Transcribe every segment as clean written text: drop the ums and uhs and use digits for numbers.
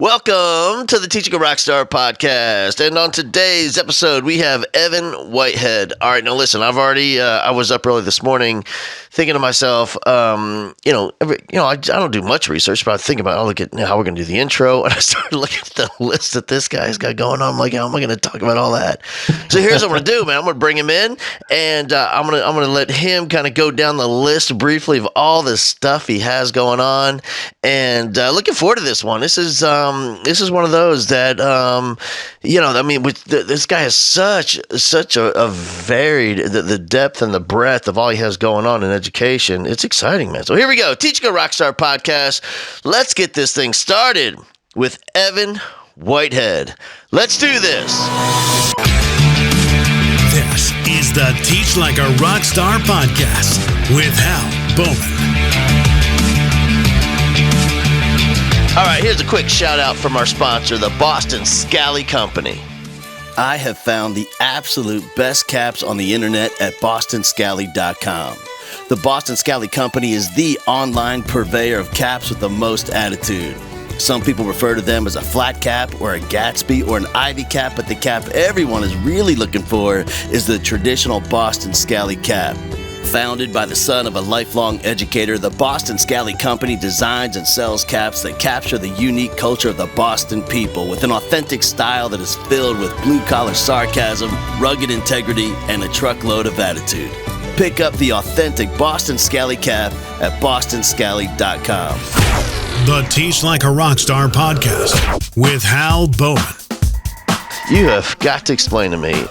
Welcome to the Teaching a Rockstar podcast. And on today's episode, we have Evan Whitehead. All right, now listen, I was up early this morning thinking to myself, I don't do much research, but I think about, look at how we're going to do the intro. And I started looking at the list that this guy's got going on. I'm like, how am I going to talk about all that? So here's what I'm going to do, man. I'm going to bring him in and I'm going to let him kind of go down the list briefly of all the stuff he has going on. And looking forward to this one. This is one of those that, this guy has such a varied, the depth and the breadth of all he has going on in education. It's exciting, man. So here we go. Teaching a Rockstar podcast. Let's get this thing started with Evan Whitehead. Let's do this. This is the Teach Like a Rockstar podcast with Hal Bowman. All right, here's a quick shout out from our sponsor, the Boston Scally Company. I have found the absolute best caps on the internet at bostonscally.com. The Boston Scally Company is the online purveyor of caps with the most attitude. Some people refer to them as a flat cap or a Gatsby or an Ivy cap, but the cap everyone is really looking for is the traditional Boston Scally cap. Founded by the son of a lifelong educator, the Boston Scally Company designs and sells caps that capture the unique culture of the Boston people with an authentic style that is filled with blue-collar sarcasm, rugged integrity, and a truckload of attitude. Pick up the authentic Boston Scally cap at bostonscally.com. The Teach Like a Rockstar podcast with Hal Bowman. You have got to explain to me,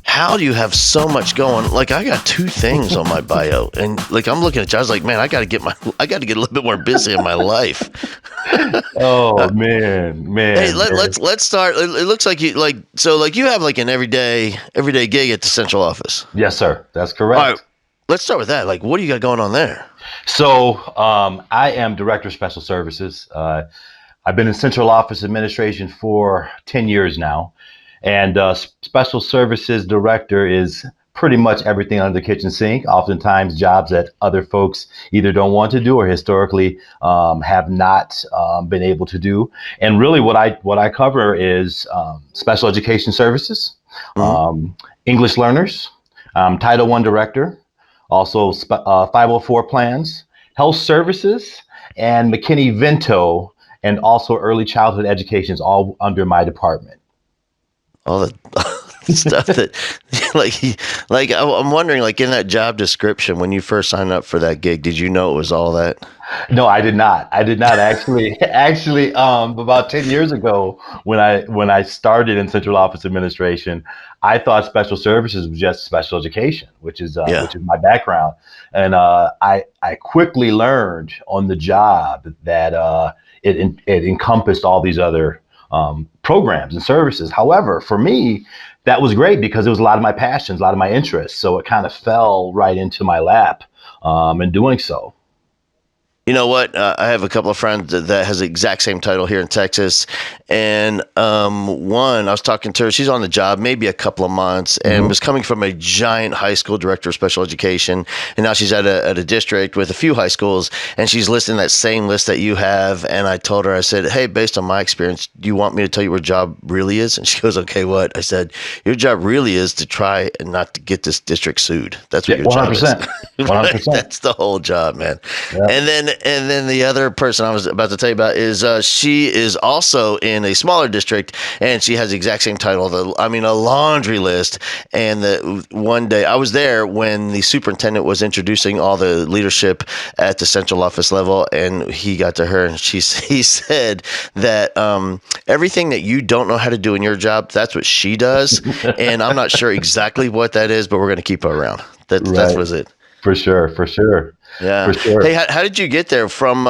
how do you have so much going? Like, I got 2 things on my bio, and like I'm looking at you, I was like, man, I got to get a little bit more busy in my life. Oh man. Hey, let's start. It looks like you you have like an everyday gig at the central office. Yes, sir. That's correct. All right, let's start with that. Like, what do you got going on there? So, I am Director of Special Services. I've been in central office administration for 10 years now. And Special Services Director is pretty much everything under the kitchen sink, oftentimes jobs that other folks either don't want to do or historically have not been able to do. And really what I cover is special education services, English learners, Title I Director, also 504 plans, health services, and McKinney-Vento, and also early childhood education is all under my department. All the stuff that, I'm wondering, like in that job description, when you first signed up for that gig, did you know it was all that? No, I did not. Actually, about 10 years ago, when I started in central office administration, I thought special services was just special education, which is my background. And I quickly learned on the job that it encompassed all these other programs and services. However, for me, that was great because it was a lot of my passions, a lot of my interests. So it kind of fell right into my lap in doing so. You know what? I have a couple of friends that has the exact same title here in Texas. And one, I was talking to her, she's on the job maybe a couple of months and was coming from a giant high school director of special education. And now she's at a district with a few high schools and she's listing that same list that you have. And I told her, I said, hey, based on my experience, do you want me to tell you where job really is? And she goes, okay, what? I said, your job really is to try and not to get this district sued. That's what your 100%, job is. 100%. That's the whole job, man. Yeah. And then the other person I was about to tell you about is she is also in a smaller district, and she has the exact same title. A laundry list. And one day I was there when the superintendent was introducing all the leadership at the central office level, and he got to her, and he said that everything that you don't know how to do in your job, that's what she does. And I'm not sure exactly what that is, but we're going to keep her around. That was it. For sure. Yeah. For sure. Hey, how did you get there from,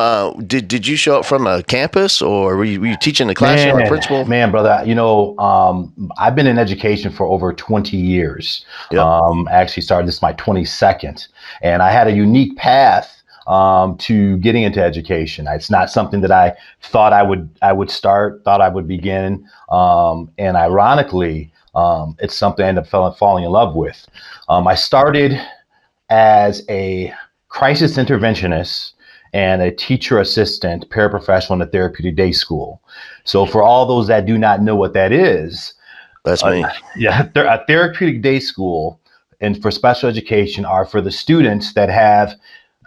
did you show up from a campus or were you teaching the classroom or principal? Man, brother, I've been in education for over 20 years. Yep. Actually started, this is my 22nd, and I had a unique path to getting into education. It's not something that I thought I would begin. And ironically, it's something I ended up falling in love with. I started as a crisis interventionist and a teacher assistant paraprofessional in a therapeutic day school. So for all those that do not know what that is, That's me. a therapeutic day school and for special education are for the students that have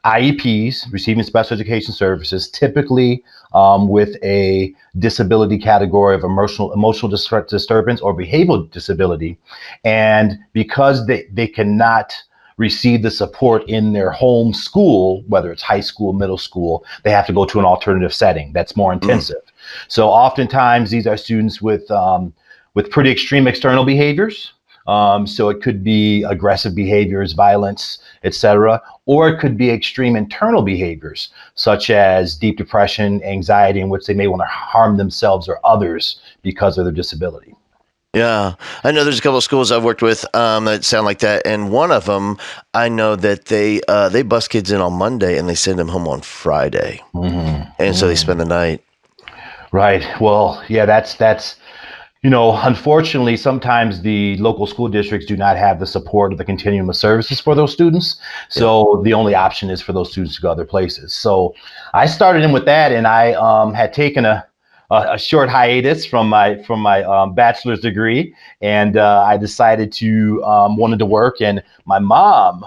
IEPs, receiving special education services, typically with a disability category of emotional disturbance or behavioral disability. And because they cannot receive the support in their home school, whether it's high school, middle school, they have to go to an alternative setting that's more intensive. So oftentimes these are students with pretty extreme external behaviors. So it could be aggressive behaviors, violence, etc., or it could be extreme internal behaviors, such as deep depression, anxiety, in which they may want to harm themselves or others because of their disability. Yeah, I know there's a couple of schools I've worked with that sound like that, and one of them, I know that they bus kids in on Monday and they send them home on Friday, and so they spend the night. Right. Well, yeah, that's unfortunately, sometimes the local school districts do not have the support of the continuum of services for those students. So the only option is for those students to go other places. So I started in with that, and I had taken a short hiatus from my bachelor's degree, and I decided to wanted to work. And my mom,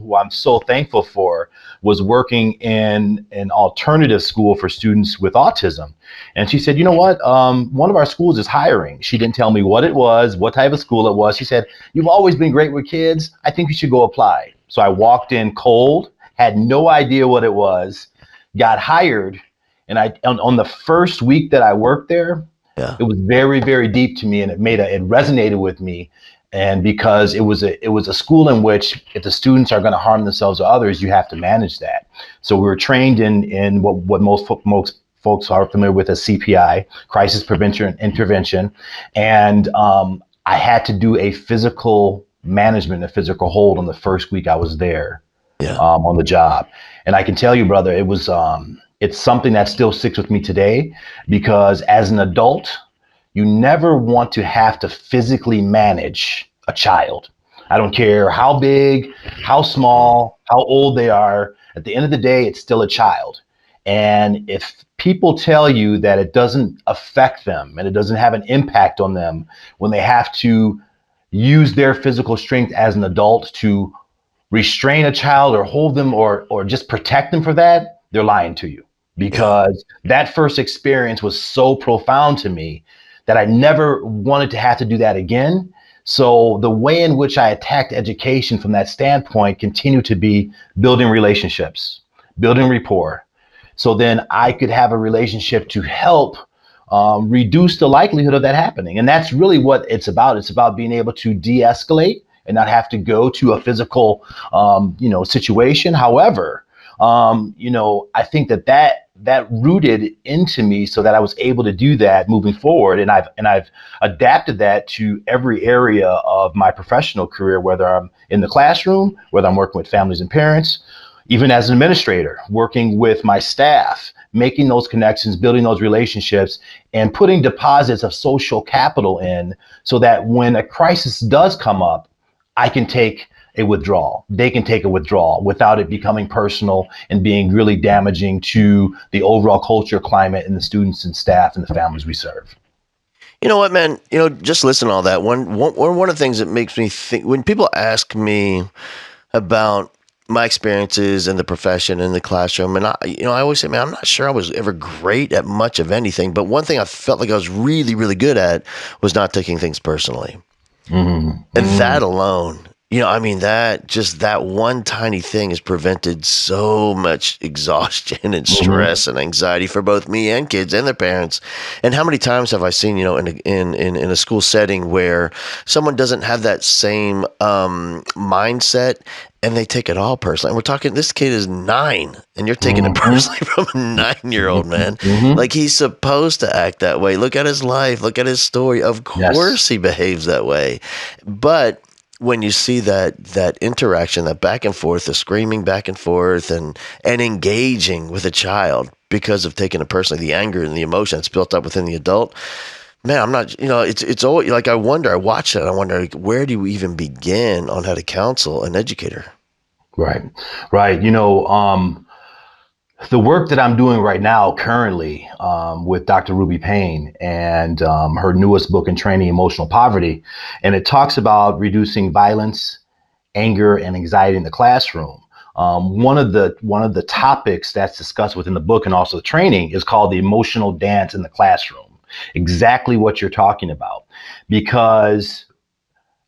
who I'm so thankful for, was working in an alternative school for students with autism. And she said, you know what? One of our schools is hiring. She didn't tell me what it was, what type of school it was. She said, you've always been great with kids. I think you should go apply. So I walked in cold, had no idea what it was, got hired. And on the first week that I worked there, it was very, very deep to me, and it resonated with me. And because it was a school in which if the students are going to harm themselves or others, you have to manage that. So we were trained in what most folks are familiar with as CPI, crisis prevention and intervention. And I had to do a physical management, a physical hold on the first week I was there on the job. And I can tell you, brother, it was it's something that still sticks with me today, because as an adult, you never want to have to physically manage a child. I don't care how big, how small, how old they are. At the end of the day, it's still a child. And if people tell you that it doesn't affect them and it doesn't have an impact on them when they have to use their physical strength as an adult to restrain a child or hold them or just protect them for that, they're lying to you. Because that first experience was so profound to me that I never wanted to have to do that again. So the way in which I attacked education from that standpoint continued to be building relationships, building rapport. So then I could have a relationship to help reduce the likelihood of that happening. And that's really what it's about. It's about being able to de-escalate and not have to go to a physical, situation. However, I think that rooted into me so that I was able to do that moving forward. And I've adapted that to every area of my professional career, whether I'm in the classroom, whether I'm working with families and parents, even as an administrator, working with my staff, making those connections, building those relationships, and putting deposits of social capital in so that when a crisis does come up, I can take a withdrawal. They can take a withdrawal without it becoming personal and being really damaging to the overall culture, climate, and the students and staff and the families we serve. You know what, man? Just listen to all that. One of the things that makes me think, when people ask me about my experiences in the profession, in the classroom, and I always say, man, I'm not sure I was ever great at much of anything, but one thing I felt like I was really, really good at was not taking things personally. And that alone, that one tiny thing has prevented so much exhaustion and stress and anxiety for both me and kids and their parents. And how many times have I seen, in a school setting where someone doesn't have that same mindset and they take it all personally. And we're talking, this kid is 9 and you're taking it personally from a 9-year-old, man. Like, he's supposed to act that way. Look at his life. Look at his story. Of course he behaves that way. But when you see that interaction, that back and forth, the screaming back and forth and engaging with a child because of taking it personally, the anger and the emotion that's built up within the adult, man, I'm not, it's always like, I watch it. I wonder, like, where do you even begin on how to counsel an educator? Right. The work that I'm doing right now, currently, with Dr. Ruby Payne and her newest book in training, Emotional Poverty, and it talks about reducing violence, anger, and anxiety in the classroom. One of the topics that's discussed within the book and also the training is called the emotional dance in the classroom. Exactly what you're talking about, because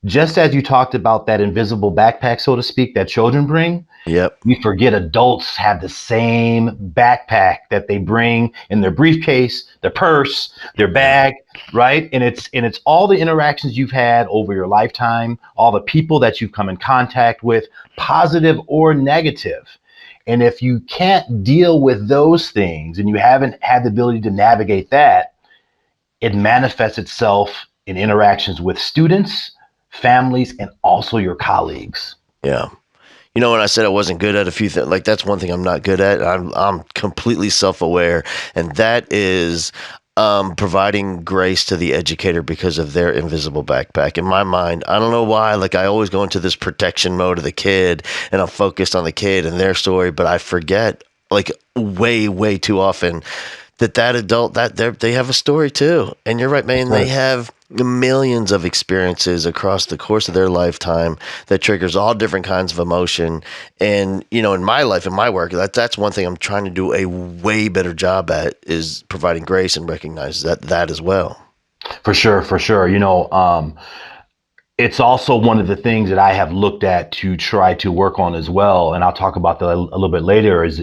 just as you talked about that invisible backpack, so to speak, that children bring, Yep. we forget adults have the same backpack that they bring in their briefcase, their purse, their bag, right? And it's all the interactions you've had over your lifetime, all the people that you've come in contact with, positive or negative. And if you can't deal with those things and you haven't had the ability to navigate that, it manifests itself in interactions with students, families, and also your colleagues. Yeah. You know, when I said I wasn't good at a few things, like that's one thing I'm not good at. I'm completely self-aware, and that is providing grace to the educator because of their invisible backpack. In my mind, I don't know why, like I always go into this protection mode of the kid, and I'm focused on the kid and their story, but I forget, like way, way too often, that adult, that they have a story too. And you're right, man. They have millions of experiences across the course of their lifetime that triggers all different kinds of emotion. And you know, in my life, in my work, that's one thing I'm trying to do a way better job at, is providing grace and recognize that as well. For sure, for sure. It's also one of the things that I have looked at to try to work on as well, and I'll talk about that a little bit later. Is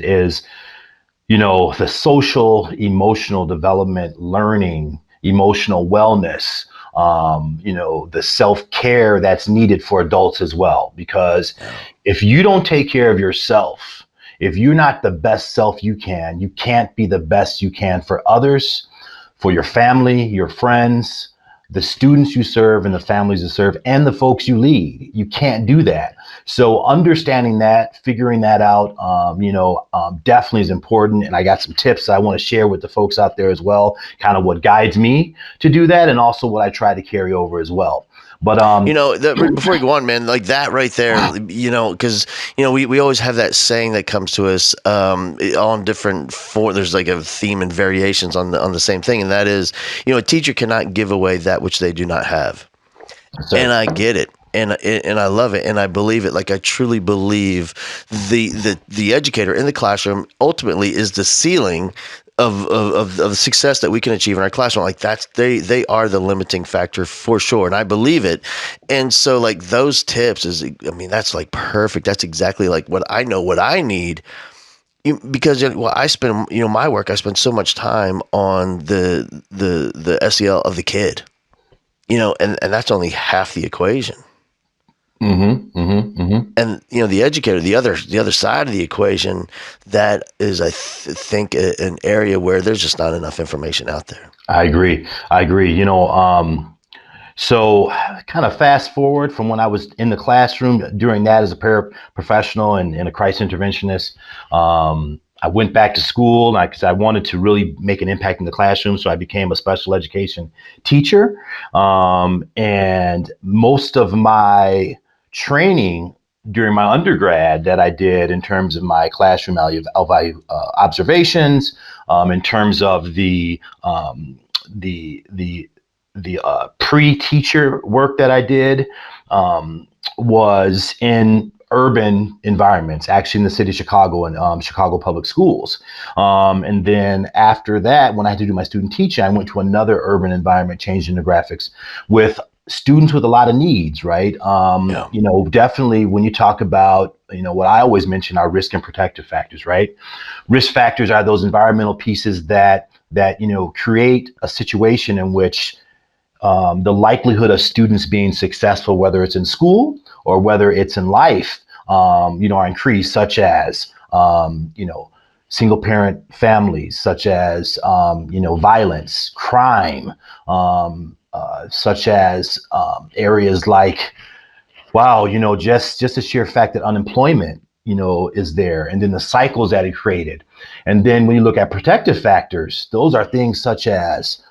the social emotional development, learning, emotional wellness, the self-care that's needed for adults as well. Because if you don't take care of yourself, if you're not the best self you can't be the best you can for others, for your family, your friends, the students you serve and the families you serve, and the folks you lead. You can't do that. So understanding that, figuring that out, definitely is important. And I got some tips I want to share with the folks out there as well, kind of what guides me to do that, and also what I try to carry over as well. But Before you go on, man, like that right there, because we always have that saying that comes to us on different there's like a theme and variations on the same thing, and that is, a teacher cannot give away that which they do not have. And I get it. And I love it, and I believe it. Like I truly believe the educator in the classroom ultimately is the ceiling of the success that we can achieve in our classroom. Like they are the limiting factor for sure, and I believe it. And so like those tips that's like perfect. That's exactly like what I know, what I need. Because I spend my work, I spend so much time on the SEL of the kid, and that's only half the equation. And the educator, the other side of the equation, that is, I think, an area where there's just not enough information out there. I agree. So kind of fast forward from when I was in the classroom during that as a paraprofessional and a crisis interventionist. I went back to school because I wanted to really make an impact in the classroom. So I became a special education teacher. And most of my training during my undergrad that I did in terms of my classroom value observations, in terms of the pre-teacher work that I did, was in urban environments, actually in the city of Chicago and Chicago public schools. And then after that, when I had to do my student teaching, I went to another urban environment, changing the graphics with students with a lot of needs, right? Definitely when you talk about, what I always mention are risk and protective factors, right? Risk factors are those environmental pieces that create a situation in which the likelihood of students being successful, whether it's in school or whether it's in life, are increased, such as, single parent families, such as, violence, crime, such as areas like, just the sheer fact that unemployment, is there, and then the cycles that it created. And then when you look at protective factors, those are things such as,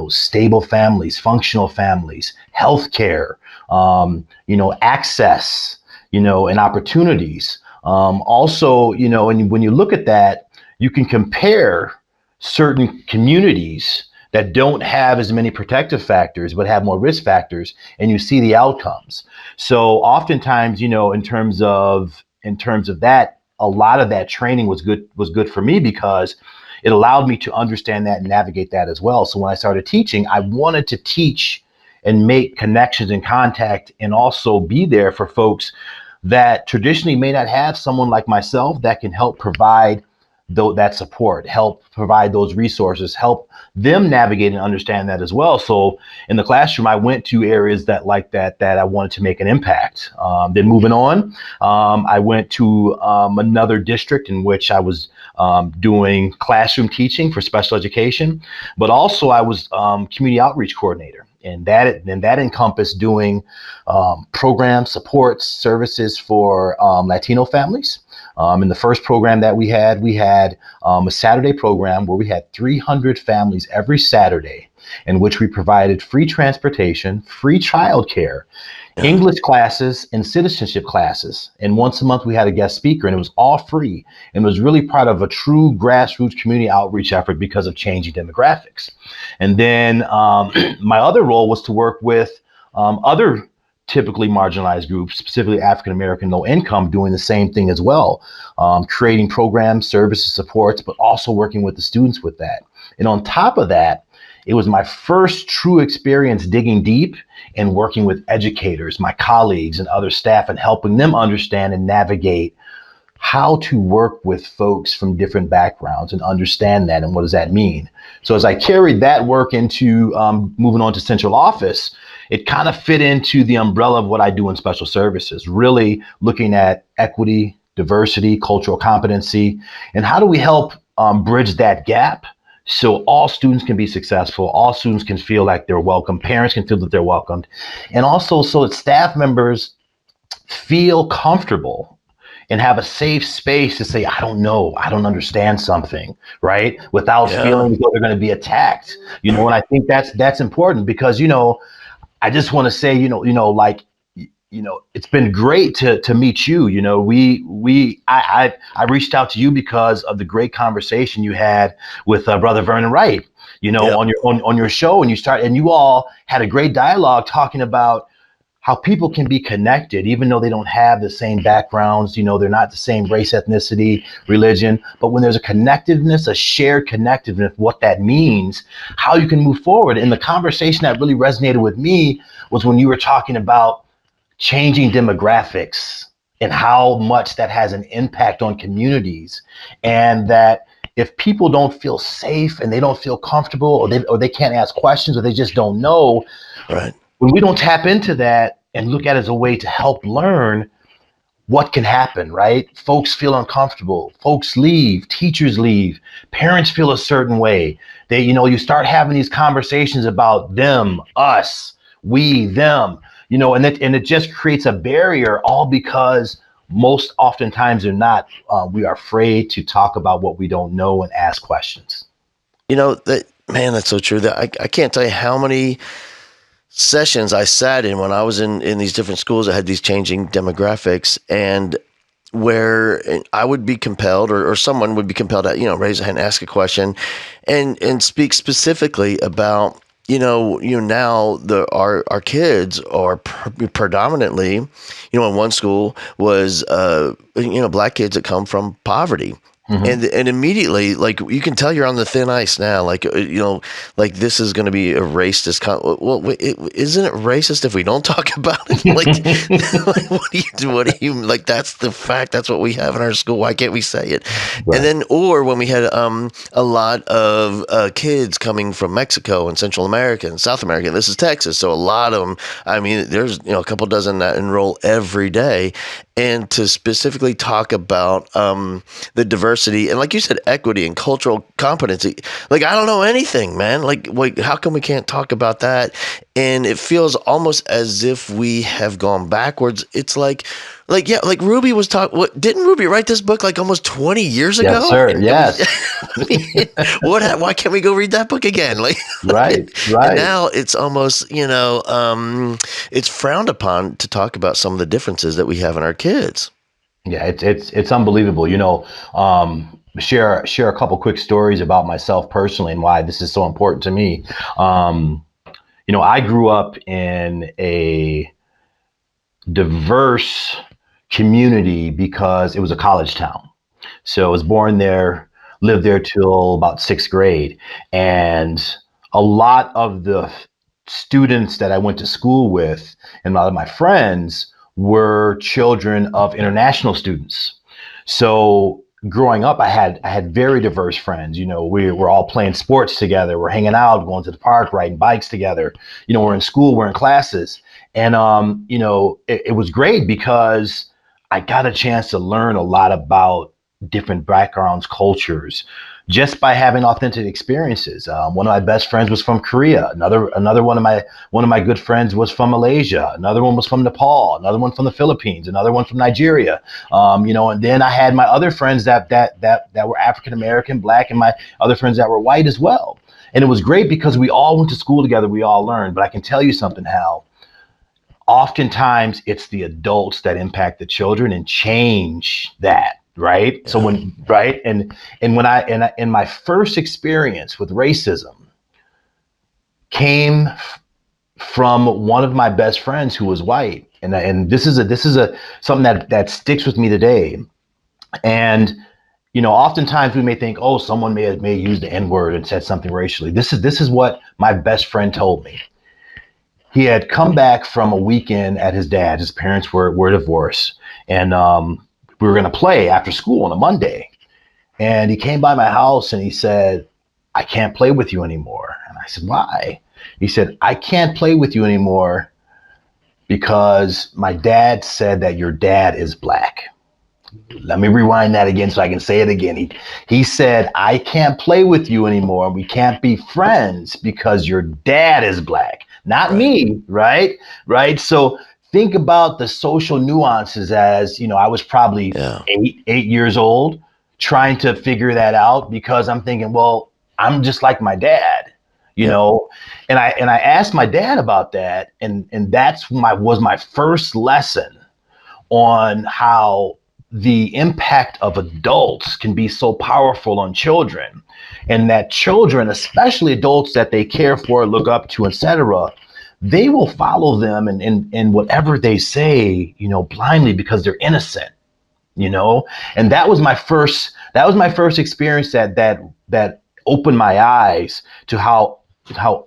stable families, functional families, healthcare, access, and opportunities. Also, and when you look at that, you can compare certain communities that don't have as many protective factors but have more risk factors, and you see the outcomes. So oftentimes, in terms of that, a lot of that training was good for me because it allowed me to understand that and navigate that as well. So when I started teaching, I wanted to teach and make connections and contact and also be there for folks that traditionally may not have someone like myself that can help provide that support, help provide those resources, help them navigate and understand that as well. So in the classroom, I went to areas that I wanted to make an impact. Then moving on, I went to another district in which I was doing classroom teaching for special education, but also I was community outreach coordinator. And that encompassed doing program supports, services for Latino families. In the first program that we had a Saturday program where we had 300 families every Saturday, in which we provided free transportation, free childcare, English classes, and citizenship classes. And once a month we had a guest speaker, and it was all free. And it was really part of a true grassroots community outreach effort because of changing demographics. And then my other role was to work with other typically marginalized groups, specifically African American, low income, doing the same thing as well, creating programs, services, supports, but also working with the students with that. And on top of that, it was my first true experience digging deep and working with educators, my colleagues and other staff, and helping them understand and navigate how to work with folks from different backgrounds and understand that and what does that mean. So as I carried that work into moving on to central office, it kind of fit into the umbrella of what I do in special services, really looking at equity, diversity, cultural competency, and how do we help bridge that gap so all students can be successful, all students can feel like they're welcome, parents can feel that they're welcomed, and also so that staff members feel comfortable and have a safe space to say, I don't know, I don't understand something, right? Without feeling as though they're going to be attacked, and I think that's important because, I just want to say, it's been great to meet you. I reached out to you because of the great conversation you had with Brother Vernon Wright, on your show, and you all had a great dialogue talking about how people can be connected, even though they don't have the same backgrounds, they're not the same race, ethnicity, religion, but when there's a connectiveness, a shared connectiveness, what that means, how you can move forward. And the conversation that really resonated with me was when you were talking about changing demographics and how much that has an impact on communities, and that if people don't feel safe and they don't feel comfortable, or they can't ask questions, or they just don't know, right? When we don't tap into that and look at it as a way to help learn, what can happen, right? Folks feel uncomfortable. Folks leave. Teachers leave. Parents feel a certain way. You start having these conversations about them, us, we, them, and it just creates a barrier, all because most oftentimes we are afraid to talk about what we don't know and ask questions. That's so true. That I can't tell you how many sessions I sat in when I was in these different schools that had these changing demographics, and where I would be compelled, or someone would be compelled to, raise a hand, ask a question, and speak specifically about, now our kids are predominantly, in one school was, Black kids that come from poverty. Mm-hmm. And immediately, like, you can tell you're on the thin ice now. Like, like this is going to be a racist. Isn't it racist if we don't talk about it? Like, what do you like? That's the fact. That's what we have in our school. Why can't we say it? Right. And then, or when we had a lot of kids coming from Mexico and Central America and South America. This is Texas, so a lot of them. I mean, there's a couple dozen that enroll every day. And to specifically talk about the diversity and, like you said, equity and cultural competency. Like, I don't know anything, man. Like, how come we can't talk about that? And it feels almost as if we have gone backwards. It's like Ruby was talking. What didn't Ruby write this book like almost 20 years ago? Yes, sir. Yes. Why can't we go read that book again? Right. And now it's almost, it's frowned upon to talk about some of the differences that we have in our kids. Yeah, it's unbelievable. Share a couple quick stories about myself personally and why this is so important to me. Um, I grew up in a diverse community because it was a college town. So I was born there, lived there till about sixth grade. And a lot of the students that I went to school with and a lot of my friends were children of international students. So growing up, I had very diverse friends. We were all playing sports together. We're hanging out, going to the park, riding bikes together. We're in school, we're in classes. And, it was great because I got a chance to learn a lot about different backgrounds, cultures, just by having authentic experiences. One of my best friends was from Korea. Another one of my good friends was from Malaysia. Another one was from Nepal. Another one from the Philippines. Another one from Nigeria. And then I had my other friends that were African American, Black, and my other friends that were white as well. And it was great because we all went to school together. We all learned. But I can tell you something, Hal. Oftentimes it's the adults that impact the children and change that, right? Yeah. So when my first experience with racism came from one of my best friends who was white, and this is something that sticks with me today. And oftentimes we may think, oh, someone may use the N-word and said something racially. This is what my best friend told me. He had come back from a weekend at his dad's. His parents were divorced, and we were going to play after school on a Monday. And he came by my house and he said, "I can't play with you anymore." And I said, "Why?" He said, "I can't play with you anymore because my dad said that your dad is Black." Let me rewind that again so I can say it again. He said, "I can't play with you anymore. We can't be friends because your dad is Black, not right. Me." Right. Right. So think about the social nuances as, I was probably 8 years old trying to figure that out because I'm thinking, well, I'm just like my dad, and I asked my dad about that. And that's was my first lesson on how the impact of adults can be so powerful on children, and that children, especially adults that they care for, look up to, etc., they will follow them in whatever they say, blindly because they're innocent, and that was my first experience that opened my eyes to how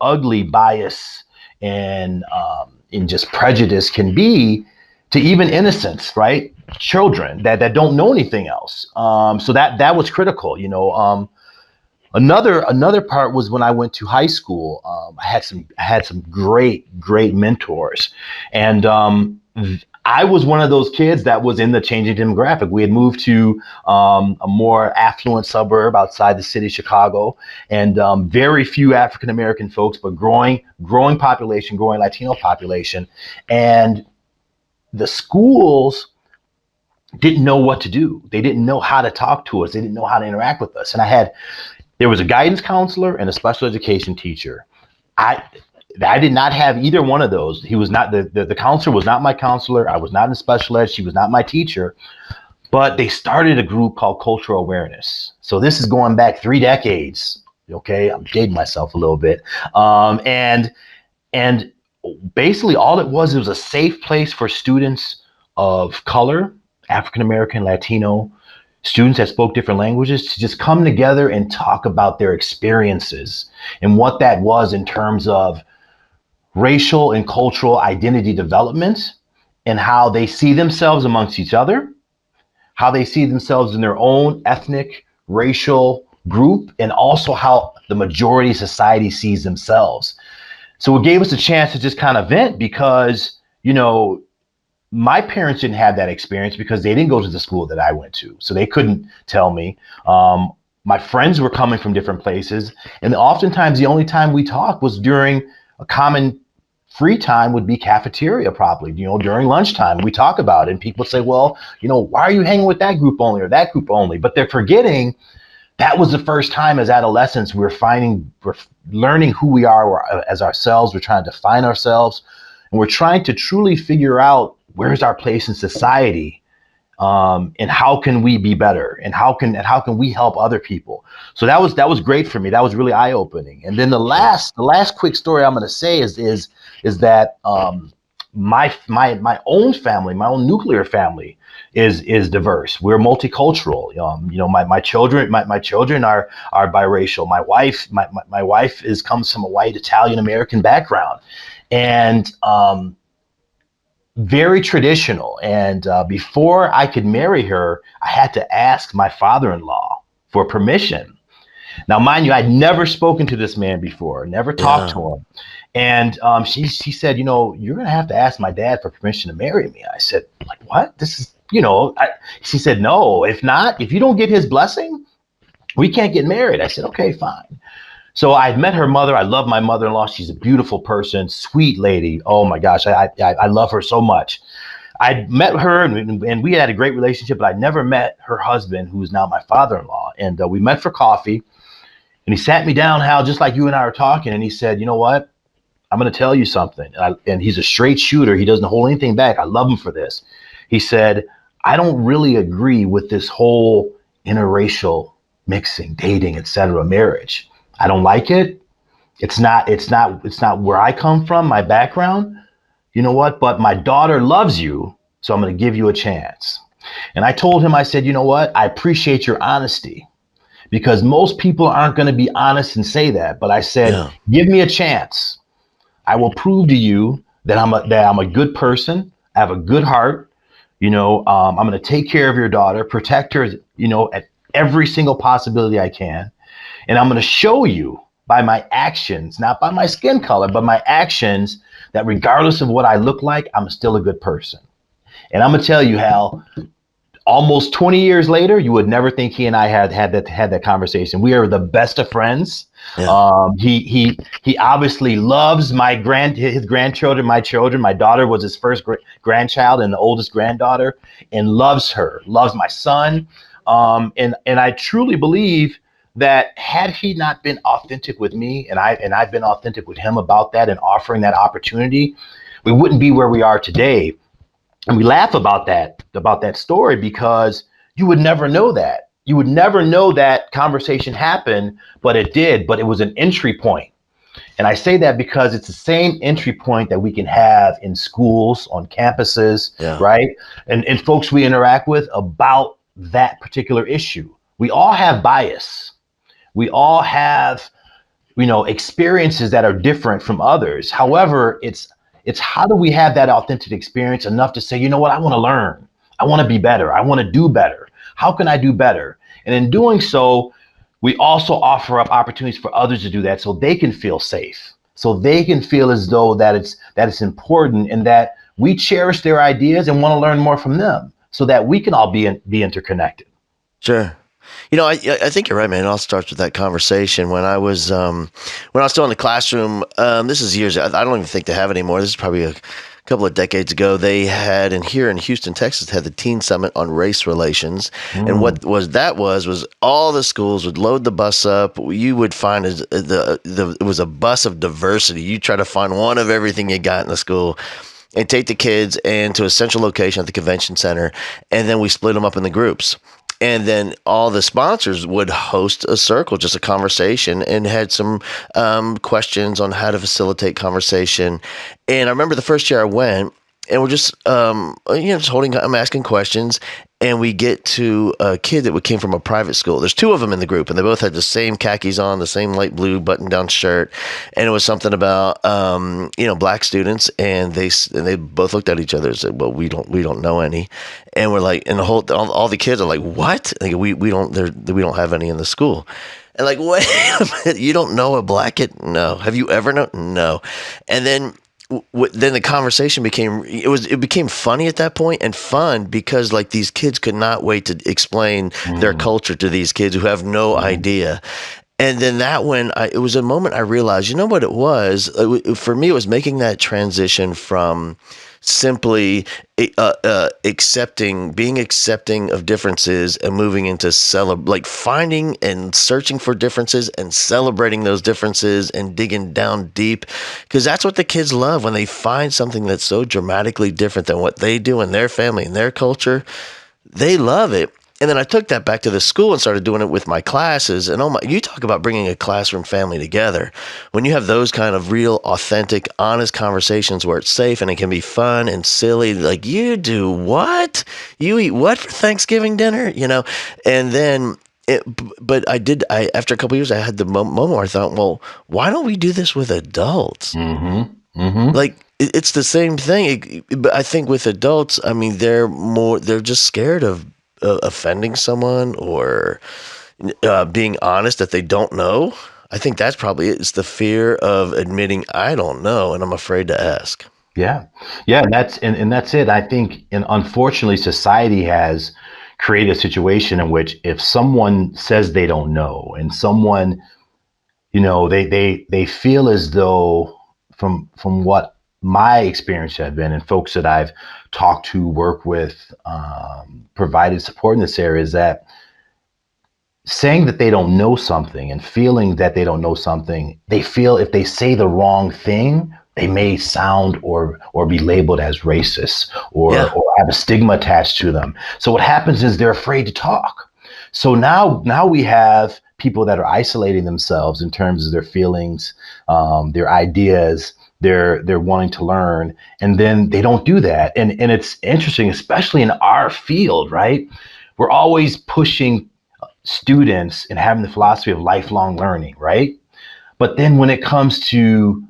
ugly bias and just prejudice can be to even innocents, right? Children that don't know anything else. So that was critical, Another part was when I went to high school. I had some great mentors, and I was one of those kids that was in the changing demographic. We had moved to a more affluent suburb outside the city of Chicago, and very few African American folks, but growing population, growing Latino population, and the schools didn't know what to do. They didn't know how to talk to us. They didn't know how to interact with us. And there was a guidance counselor and a special education teacher. I did not have either one of those. He was not, the counselor was not my counselor. I was not in special ed. She was not my teacher. But they started a group called Cultural Awareness. So this is going back 3 decades. Okay, I'm dating myself a little bit. And basically all it was a safe place for students of color, African American, Latino, students that spoke different languages to just come together and talk about their experiences and what that was in terms of racial and cultural identity development and how they see themselves amongst each other, how they see themselves in their own ethnic, racial group, and also how the majority of society sees themselves. So it gave us a chance to just kind of vent because, my parents didn't have that experience because they didn't go to the school that I went to. So they couldn't tell me. My friends were coming from different places. And oftentimes the only time we talked was during a common free time would be cafeteria, probably, during lunchtime. We talk about it and people say, well, why are you hanging with that group only or that group only? But they're forgetting that was the first time as adolescents we're learning who we are as ourselves. We're trying to find ourselves, and we're trying to truly figure out where's our place in society and how can we be better, and how can we help other people. So that was great for me. That was really eye opening. And then the last quick story I'm going to say is that my own family, my own nuclear family, is diverse. We're multicultural. My children are biracial. My wife comes from a white Italian American background, and very traditional. And before I could marry her, I had to ask my father-in-law for permission. Now, mind you, I'd never spoken to this man before, never talked to him. And she said, you're going to have to ask my dad for permission to marry me. I said, like, what? This is, she said, no, if you don't get his blessing, we can't get married. I said, okay, fine. So I met her mother. I love my mother-in-law. She's a beautiful person, sweet lady. Oh my gosh, I love her so much. I met her and we had a great relationship, but I never met her husband, who's now my father-in-law. And we met for coffee, and he sat me down, Hal, just like you and I are talking. And he said, you know what? I'm going to tell you something. And he's a straight shooter. He doesn't hold anything back. I love him for this. He said, I don't really agree with this whole interracial mixing, dating, etc., marriage. I don't like it. It's not where I come from, my background. You know what? But my daughter loves you, so I'm going to give you a chance. And I told him, I said, you know what? I appreciate your honesty, because most people aren't going to be honest and say that. But I said, give me a chance. I will prove to you that I'm a good person. I have a good heart. I'm going to take care of your daughter, protect her, at every single possibility I can. And I'm going to show you by my actions, not by my skin color, but my actions, that regardless of what I look like, I'm still a good person. And I'm going to tell you, Hal, almost 20 years later, you would never think he and I had that conversation. We are the best of friends. Yeah. He obviously loves his grandchildren, my children. My daughter was his first grandchild and the oldest granddaughter, and loves my son. And I truly believe that had he not been authentic with me, and I've been authentic with him about that and offering that opportunity, we wouldn't be where we are today. And we laugh about that story, because you would never know that. You would never know that conversation happened, but it did. But it was an entry point. And I say that because it's the same entry point that we can have in schools, on campuses, right? And folks we interact with about that particular issue. We all have bias. We all have, experiences that are different from others. However, it's how do we have that authentic experience enough to say, you know what, I want to learn. I want to be better. I want to do better. How can I do better? And in doing so, we also offer up opportunities for others to do that, so they can feel safe, so they can feel as though that it's important, and that we cherish their ideas and want to learn more from them, so that we can all be interconnected. Sure. I think you're right, man. It all starts with that conversation. When I was still in the classroom, this is years, I don't even think they have it anymore. This is probably a couple of decades ago. They had, here in Houston, Texas, had the Teen Summit on Race Relations. And what was all the schools would load the bus up. You would find it was a bus of diversity. You try to find one of everything you got in the school, and take the kids to a central location at the convention center. And then we split them up in the groups. And then all the sponsors would host a circle, just a conversation, and had some questions on how to facilitate conversation. And I remember the first year I went, and we're just, I'm asking questions, and we get to a kid that came from a private school. There's two of them in the group, and they both had the same khakis on, the same light blue button-down shirt, and it was something about, black students, and they both looked at each other and said, "Well, we don't know any," and we're like, and all the kids are like, "What?" Like, we don't have any in the school. And like, wait a minute, you don't know a black kid? No. Have you ever known? No. And then the conversation became funny at that point, and fun, because like these kids could not wait to explain their culture to these kids who have no idea. And then it was a moment I realized, you know what it was? For me, it was making that transition from simply being accepting of differences, and moving into finding and searching for differences and celebrating those differences and digging down deep, because that's what the kids love, when they find something that's so dramatically different than what they do in their family and their culture. they love it. And then I took that back to the school and started doing it with my classes. And you talk about bringing a classroom family together. When you have those kind of real, authentic, honest conversations where it's safe and it can be fun and silly, like, you do what? You eat what for Thanksgiving dinner? And then but after a couple of years, I had the moment where I thought, well, why don't we do this with adults? Mm-hmm. Mm-hmm. Like, it's the same thing. But I think with adults, I mean, they're just scared of offending someone or being honest that they don't know. I think that's probably it. It's the fear of admitting I don't know and I'm afraid to ask. Yeah. Yeah. And that's it. I think, and unfortunately, society has created a situation in which if someone says they don't know and someone, they feel as though from what my experience had been and folks that I've talked to, work with, provided support in this area, is that saying that they don't know something and feeling that they don't know something, they feel if they say the wrong thing, they may sound or be labeled as racist or have a stigma attached to them. So what happens is they're afraid to talk. So now we have people that are isolating themselves in terms of their feelings, their ideas, they're wanting to learn, and then they don't do that. And it's interesting, especially in our field, right? We're always pushing students and having the philosophy of lifelong learning, right? But then when it comes to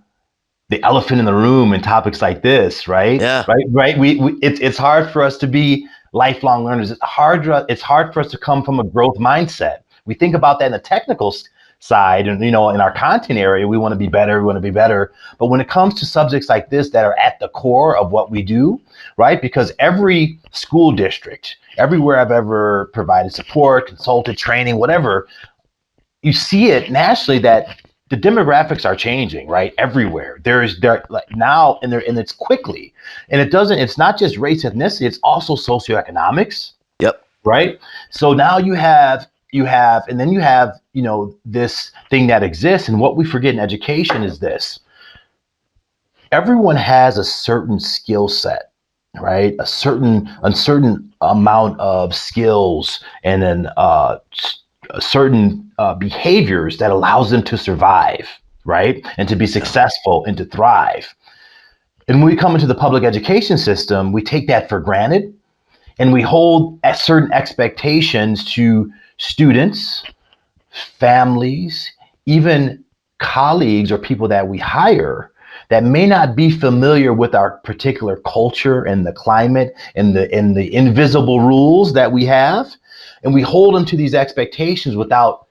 the elephant in the room and topics like this, right? Yeah. Right. It's hard for us to be lifelong learners. It's hard for us to come from a growth mindset. We think about that in the technical side, and in our content area, we want to be better. But when it comes to subjects like this that are at the core of what we do, right? Because every school district, everywhere I've ever provided support, consulted, training, whatever, you see it nationally that the demographics are changing, right? Everywhere. There like now, and it's quickly, and it's not just race, ethnicity, it's also socioeconomics. Yep. Right. So now you have, and then you have, this thing that exists. And what we forget in education is this: everyone has a certain skill set, right? A certain amount of skills, and then certain behaviors that allows them to survive, right? And to be successful and to thrive. And when we come into the public education system, we take that for granted, and we hold certain expectations to students, families, even colleagues or people that we hire that may not be familiar with our particular culture and the climate and the invisible rules that we have. And we hold them to these expectations without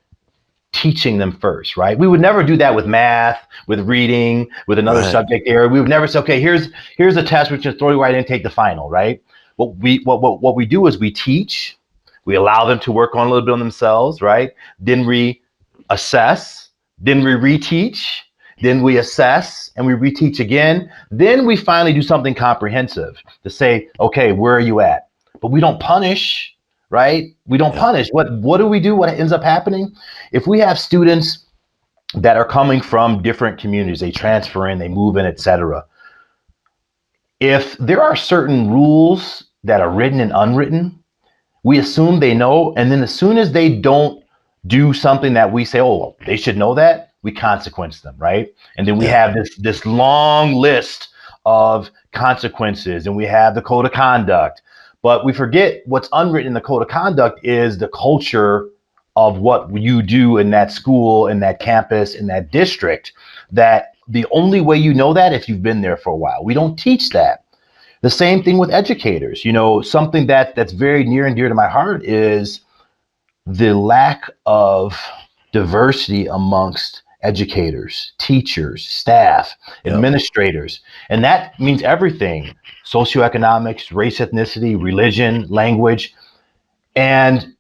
teaching them first, right? We would never do that with math, with reading, with another subject area. We would never say, okay, here's a test, which is throw you right in and take the final, right? What we do is we teach, we allow them to work on a little bit on themselves, right? Then we assess, then we reteach, then we assess, and we reteach again. Then we finally do something comprehensive to say, okay, where are you at? But we don't punish, right? We don't punish. What do we do? What ends up happening? If we have students that are coming from different communities, they transfer in, they move in, etc. If there are certain rules that are written and unwritten, we assume they know. And then as soon as they don't do something that we say, oh, they should know that, we consequence them, right? And then we have this long list of consequences, and we have the code of conduct. But we forget what's unwritten in the code of conduct is the culture of what you do in that school, in that campus, in that district, that the only way you know that if you've been there for a while. We don't teach that. The same thing with educators. Something that's very near and dear to my heart is the lack of diversity amongst educators, teachers, staff, administrators. And that means everything: socioeconomics, race, ethnicity, religion, language. And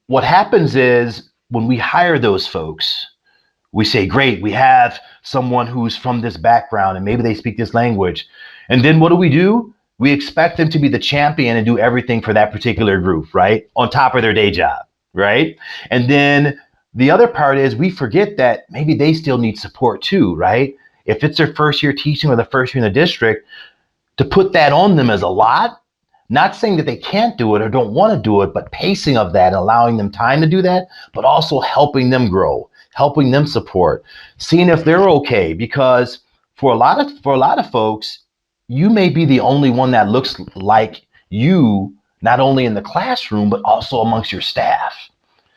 what happens is when we hire those folks, we say, great, we have someone who's from this background and maybe they speak this language. And then what do? We expect them to be the champion and do everything for that particular group, right? On top of their day job, right? And then the other part is we forget that maybe they still need support too, right? If it's their first year teaching or the first year in the district, to put that on them is a lot. Not saying that they can't do it or don't want to do it, but pacing of that, allowing them time to do that, but also helping them grow, helping them support, seeing if they're okay. Because for a lot of folks, you may be the only one that looks like you, not only in the classroom, but also amongst your staff.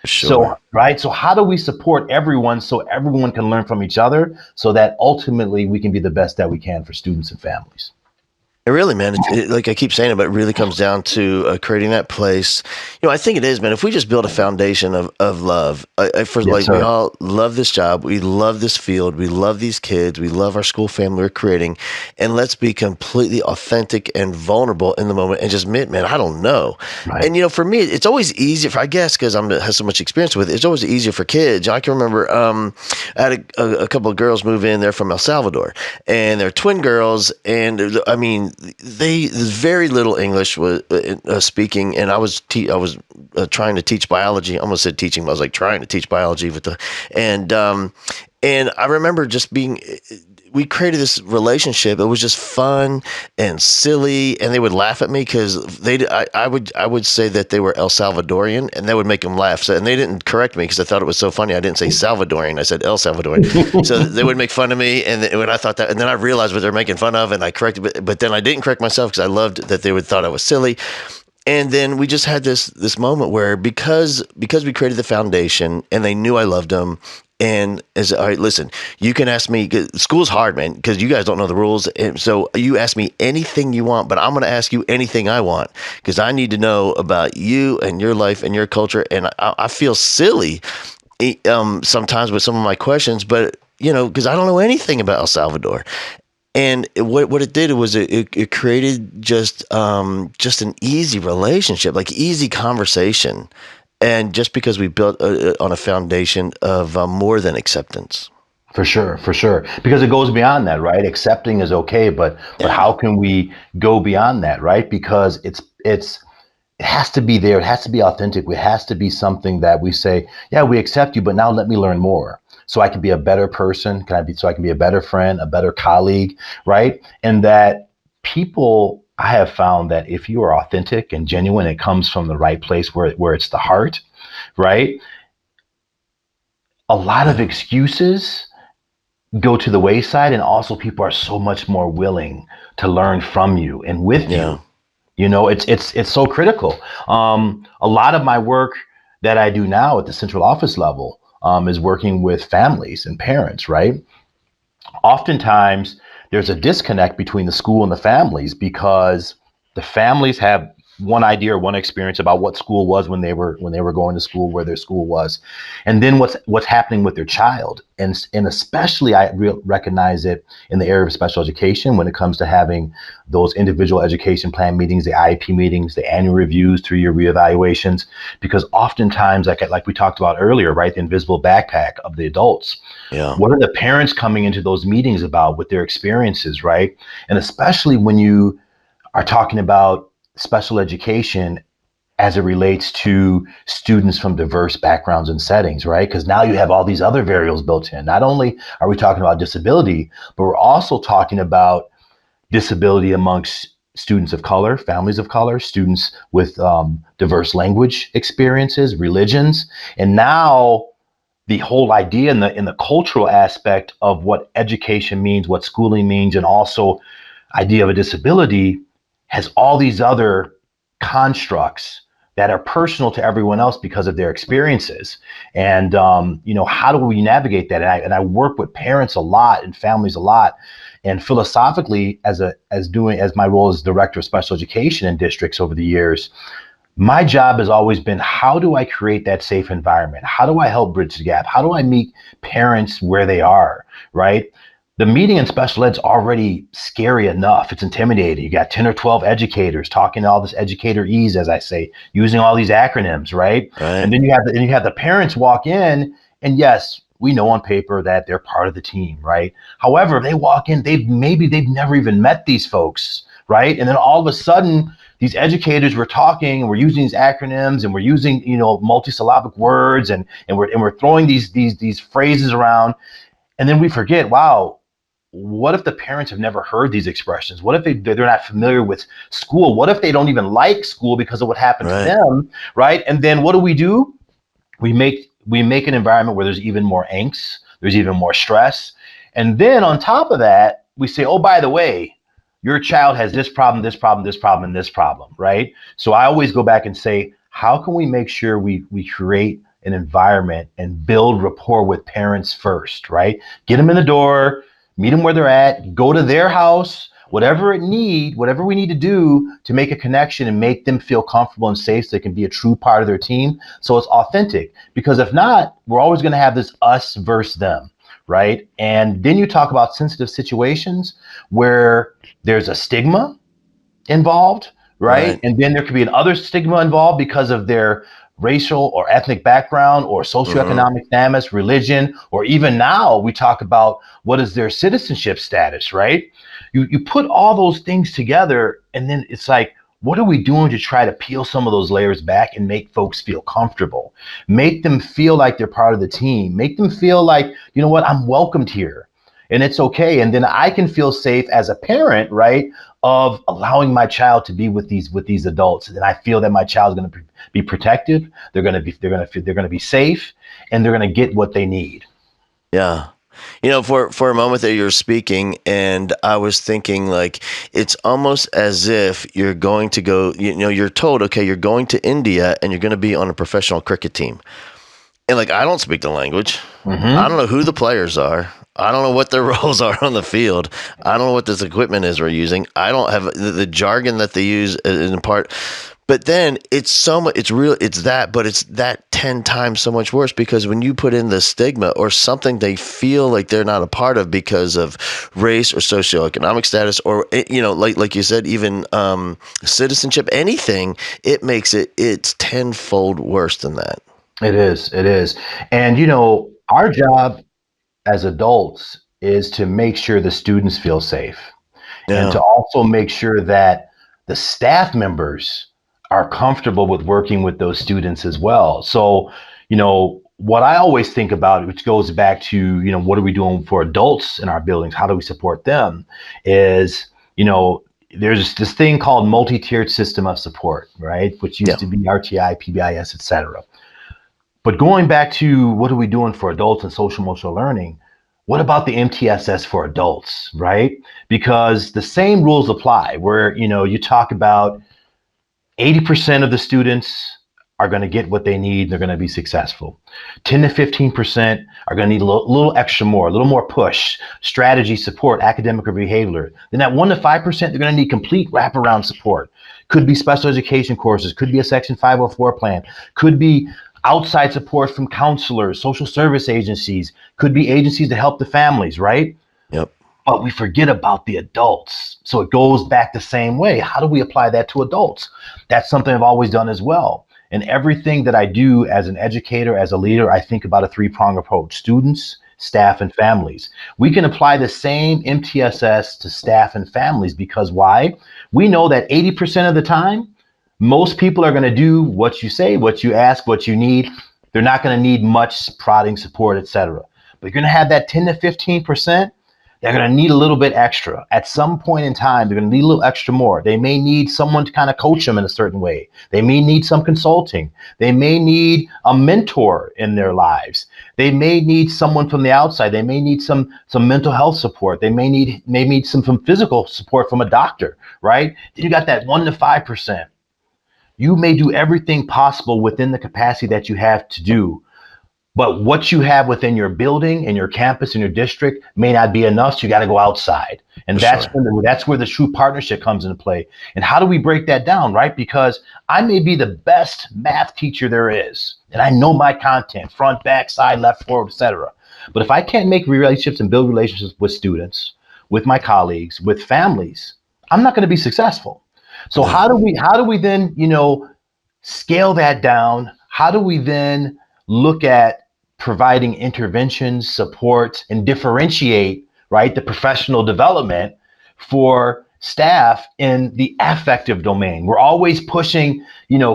Sure. So, right. So how do we support everyone so everyone can learn from each other so that ultimately we can be the best that we can for students and families? It really, man, like I keep saying, but it really comes down to creating that place. I think it is, man. If we just build a foundation of love, Yes, we sir. all love this job, we love this field, we love these kids, we love our school family we're creating, and let's be completely authentic and vulnerable in the moment and just admit, man, I don't know. Right. And for me, it's always easier, I guess, because I have so much experience with it. It's always easier for kids. I can remember I had a couple of girls move in there from El Salvador, and they're twin girls, and I mean, there's very little English was speaking, and I was trying to teach biology. I almost said teaching, but I was like trying to teach biology with and I remember just we created this relationship. It was just fun and silly, and they would laugh at me because I would say that they were El Salvadorian, and that would make them laugh. So, and they didn't correct me because I thought it was so funny. I didn't say Salvadorian, I said El Salvadorian. So they would make fun of me, and when I thought that, and then I realized what they're making fun of, and I corrected, but then I didn't correct myself because I loved that they would thought I was silly. And then we just had this moment where because we created the foundation, and they knew I loved them. And all right, listen, you can ask me. School's hard, man, because you guys don't know the rules. And so you ask me anything you want, but I'm going to ask you anything I want because I need to know about you and your life and your culture. And I feel silly sometimes with some of my questions, but because I don't know anything about El Salvador. And what it did was it created just an easy relationship, like easy conversation. And just because we built on a foundation of more than acceptance. For sure. Because it goes beyond that, right? Accepting is okay, but how can we go beyond that, right? Because it has to be there. It has to be authentic. It has to be something that we say, yeah, we accept you, but now let me learn more. So I can be a better person. So I can be a better friend, a better colleague, right? And that I have found that if you are authentic and genuine, it comes from the right place where it's the heart, right? A lot of excuses go to the wayside, and also people are so much more willing to learn from you and with you. It's so critical. A lot of my work that I do now at the central office level is working with families and parents, right? Oftentimes there's a disconnect between the school and the families because the families have one idea or one experience about what school was when they were going to school, where their school was, and then what's happening with their child, and especially I recognize it in the area of special education when it comes to having those individual education plan meetings, the IEP meetings, the annual reviews, 3-year reevaluations, because oftentimes, like we talked about earlier, right, the invisible backpack of the adults. Yeah. What are the parents coming into those meetings about with their experiences, right? And especially when you are talking about special education as it relates to students from diverse backgrounds and settings, right? Because now you have all these other variables built in. Not only are we talking about disability, but we're also talking about disability amongst students of color, families of color, students with diverse language experiences, religions, and now the whole idea in the cultural aspect of what education means, what schooling means, and also idea of a disability has all these other constructs that are personal to everyone else because of their experiences. And, how do we navigate that? And I work with parents a lot and families a lot. And philosophically, as my role as director of special education in districts over the years, my job has always been, how do I create that safe environment? How do I help bridge the gap? How do I meet parents where they are, right? The meeting in special ed's already scary enough. It's intimidating. You got 10 or 12 educators talking all this educator ease, as I say, using all these acronyms, right? And then you have the parents walk in, and yes, we know on paper that they're part of the team, right? However, they walk in, they've never even met these folks, right? And then all of a sudden, these educators were talking, and we're using these acronyms, and we're using multisyllabic words, and we're throwing these phrases around, and then we forget, wow, what if the parents have never heard these expressions? What if they're not familiar with school? What if they don't even like school because of what happened to them, right? And then what do? We make an environment where there's even more angst, there's even more stress. And then on top of that, we say, oh, by the way, your child has this problem, this problem, this problem, and this problem, right? So I always go back and say, how can we make sure we create an environment and build rapport with parents first, right? Get them in the door, meet them where they're at, go to their house, whatever we need to do to make a connection and make them feel comfortable and safe so they can be a true part of their team. So it's authentic, because if not, we're always going to have this us versus them, right? And then you talk about sensitive situations where there's a stigma involved, right? And then there could be another stigma involved because of their racial or ethnic background or socioeconomic status, religion, or even now we talk about what is their citizenship status, right? You put all those things together, and then it's like, what are we doing to try to peel some of those layers back and make folks feel comfortable, make them feel like they're part of the team, make them feel like, you know what, I'm welcomed here and it's okay. And then I can feel safe as a parent, right, of allowing my child to be with these adults. And I feel that my child is going to be protective. They're going to be safe, and they're going to get what they need. Yeah. For a moment there, you're speaking, and I was thinking, like, it's almost as if you're going to go, you're told, okay, you're going to India and you're going to be on a professional cricket team. And like, I don't speak the language. I don't know who the players are. I don't know what their roles are on the field. I don't know what this equipment is we're using. I don't have the jargon that they use in part. But then it's that 10 times so much worse, because when you put in the stigma or something they feel like they're not a part of because of race or socioeconomic status, or, like you said, even citizenship, anything, it's tenfold worse than that. It is. And, our job as adults is to make sure the students feel safe, and to also make sure that the staff members are comfortable with working with those students as well. So, what I always think about, which goes back to, what are we doing for adults in our buildings? How do we support them? Is, there's this thing called multi-tiered system of support, right? Which used to be RTI, PBIS, et cetera. But going back to what are we doing for adults and social emotional learning, what about the MTSS for adults, right? Because the same rules apply where, you talk about 80% of the students are going to get what they need. They're going to be successful. 10 to 15% are going to need a little extra more, a little more push, strategy, support, academic or behavioral. Then that 1 to 5%, they're going to need complete wraparound support. Could be special education courses, could be a Section 504 plan, could be outside support from counselors, social service agencies, could be agencies to help the families, right? Yep. But we forget about the adults. So it goes back the same way. How do we apply that to adults? That's something I've always done as well. And everything that I do as an educator, as a leader, I think about a three-pronged approach: students, staff, and families. We can apply the same MTSS to staff and families, because why? We know that 80% of the time, most people are going to do what you say, what you ask, what you need. They're not going to need much prodding, support, etc. But you're going to have that 10 to 15%. They're going to need a little bit extra. At some point in time, they're going to need a little extra more. They may need someone to kind of coach them in a certain way. They may need some consulting. They may need a mentor in their lives. They may need someone from the outside. They may need some mental health support. They may need some physical support from a doctor, right? Then you got that 1 to 5%. You may do everything possible within the capacity that you have to do, but what you have within your building and your campus and your district may not be enough. So you got to go outside. And that's where the true partnership comes into play. And how do we break that down, right? Because I may be the best math teacher there is, and I know my content, front, back, side, left, forward, etc. But if I can't make relationships and build relationships with students, with my colleagues, with families, I'm not going to be successful. So how do we then, scale that down? How do we then look at providing interventions, support, and differentiate, right, the professional development for staff in the affective domain. We're always pushing,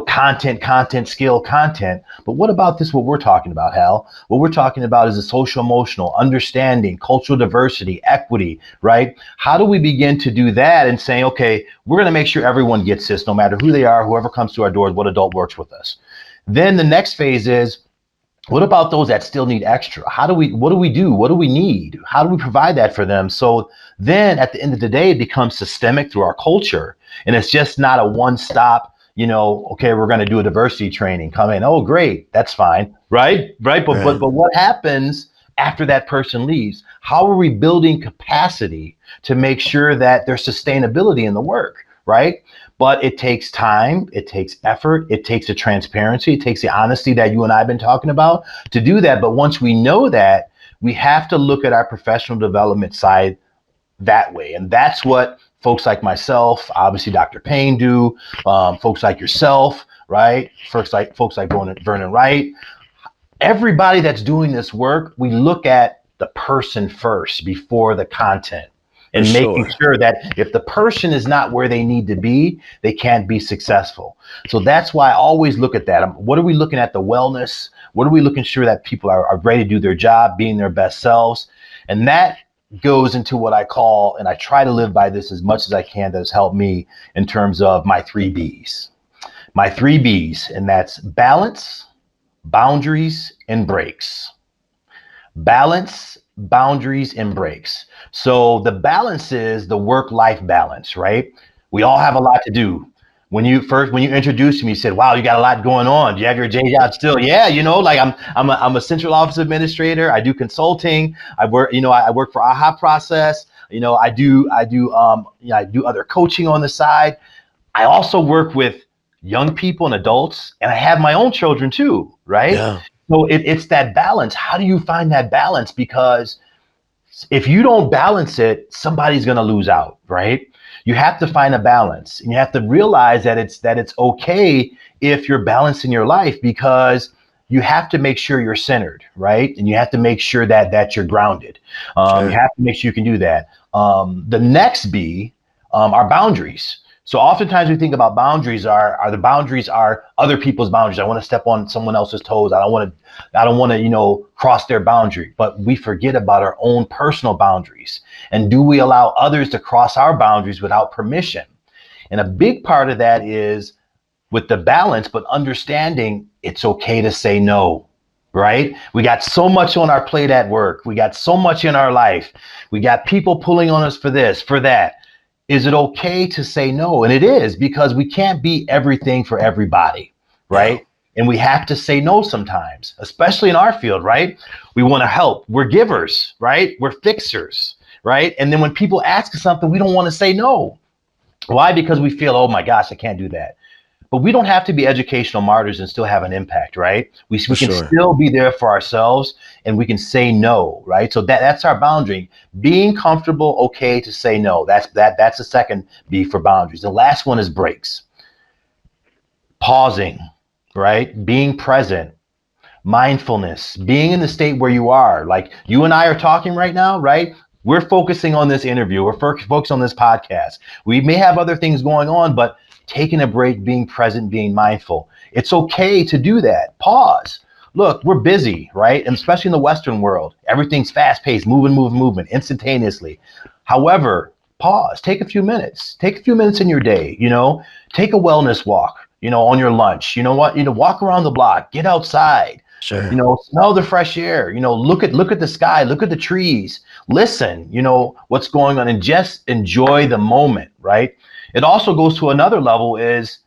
content, skill, content. But what about this, what we're talking about, Hal? What we're talking about is the social emotional, understanding, cultural diversity, equity, right? How do we begin to do that and saying, okay, we're going to make sure everyone gets this, no matter who they are, whoever comes to our doors, what adult works with us. Then the next phase is, what about those that still need extra? What do we do? What do we need? How do we provide that for them? So then at the end of the day, it becomes systemic through our culture. And it's just not a one-stop, okay, we're going to do a diversity training. Come in. Oh, great. That's fine. Right. But what happens after that person leaves? How are we building capacity to make sure that there's sustainability in the work? Right. But it takes time, it takes effort, it takes the transparency, it takes the honesty that you and I have been talking about to do that. But once we know that, we have to look at our professional development side that way. And that's what folks like myself, obviously Dr. Payne do, folks like yourself, right? Folks like Vernon Wright. Everybody that's doing this work, we look at the person first before the content. And making sure that if the person is not where they need to be, they can't be successful. So that's why I always look at that. What are we looking at? The wellness? What are we looking sure that people are ready to do their job, being their best selves? And that goes into what I call, and I try to live by this as much as I can, that has helped me in terms of my 3 Bs. My 3 Bs, and that's balance, boundaries, and breaks. Balance, boundaries, and breaks. So the balance is the work-life balance, right? We all have a lot to do. When you introduced me, you said, "Wow, you got a lot going on. Do you have your day job still?" Yeah, like I'm a central office administrator. I do consulting. I work for AHA Process. I do other coaching on the side. I also work with young people and adults, and I have my own children too, right? Yeah. So it's that balance. How do you find that balance? Because if you don't balance it, somebody's going to lose out, right? You have to find a balance, and you have to realize that it's okay if you're balancing your life, because you have to make sure you're centered, right? And you have to make sure that you're grounded. Sure. You have to make sure you can do that. The next B are boundaries. So oftentimes we think about boundaries are the boundaries are other people's boundaries. I want to step on someone else's toes. I don't want to cross their boundary. But we forget about our own personal boundaries. And do we allow others to cross our boundaries without permission? And a big part of that is with the balance, but understanding it's okay to say no, right? We got so much on our plate at work. We got so much in our life. We got people pulling on us for this, for that. Is it okay to say no? And it is, because we can't be everything for everybody, right? Yeah. And we have to say no sometimes, especially in our field, right? We want to help. We're givers, right? We're fixers, right? And then when people ask us something, we don't want to say no. Why? Because we feel, oh my gosh, I can't do that. But we don't have to be educational martyrs and still have an impact, right? We can still be there for ourselves, and we can say no, right? So that's our boundary. Being comfortable, okay to say no. That's the second B for boundaries. The last one is breaks. Pausing, right? Being present. Mindfulness. Being in the state where you are. Like you and I are talking right now, right? We're focusing on this interview. We're focused on this podcast. We may have other things going on, but taking a break, being present, being mindful. It's okay to do that. Pause. Look, we're busy, right? And especially in the Western world, everything's fast paced, moving, instantaneously. However, pause, take a few minutes in your day, take a wellness walk, on your lunch, walk around the block, get outside, sure. Smell the fresh air, look at the sky, look at the trees, listen, what's going on, and just enjoy the moment, right? It also goes to another level, is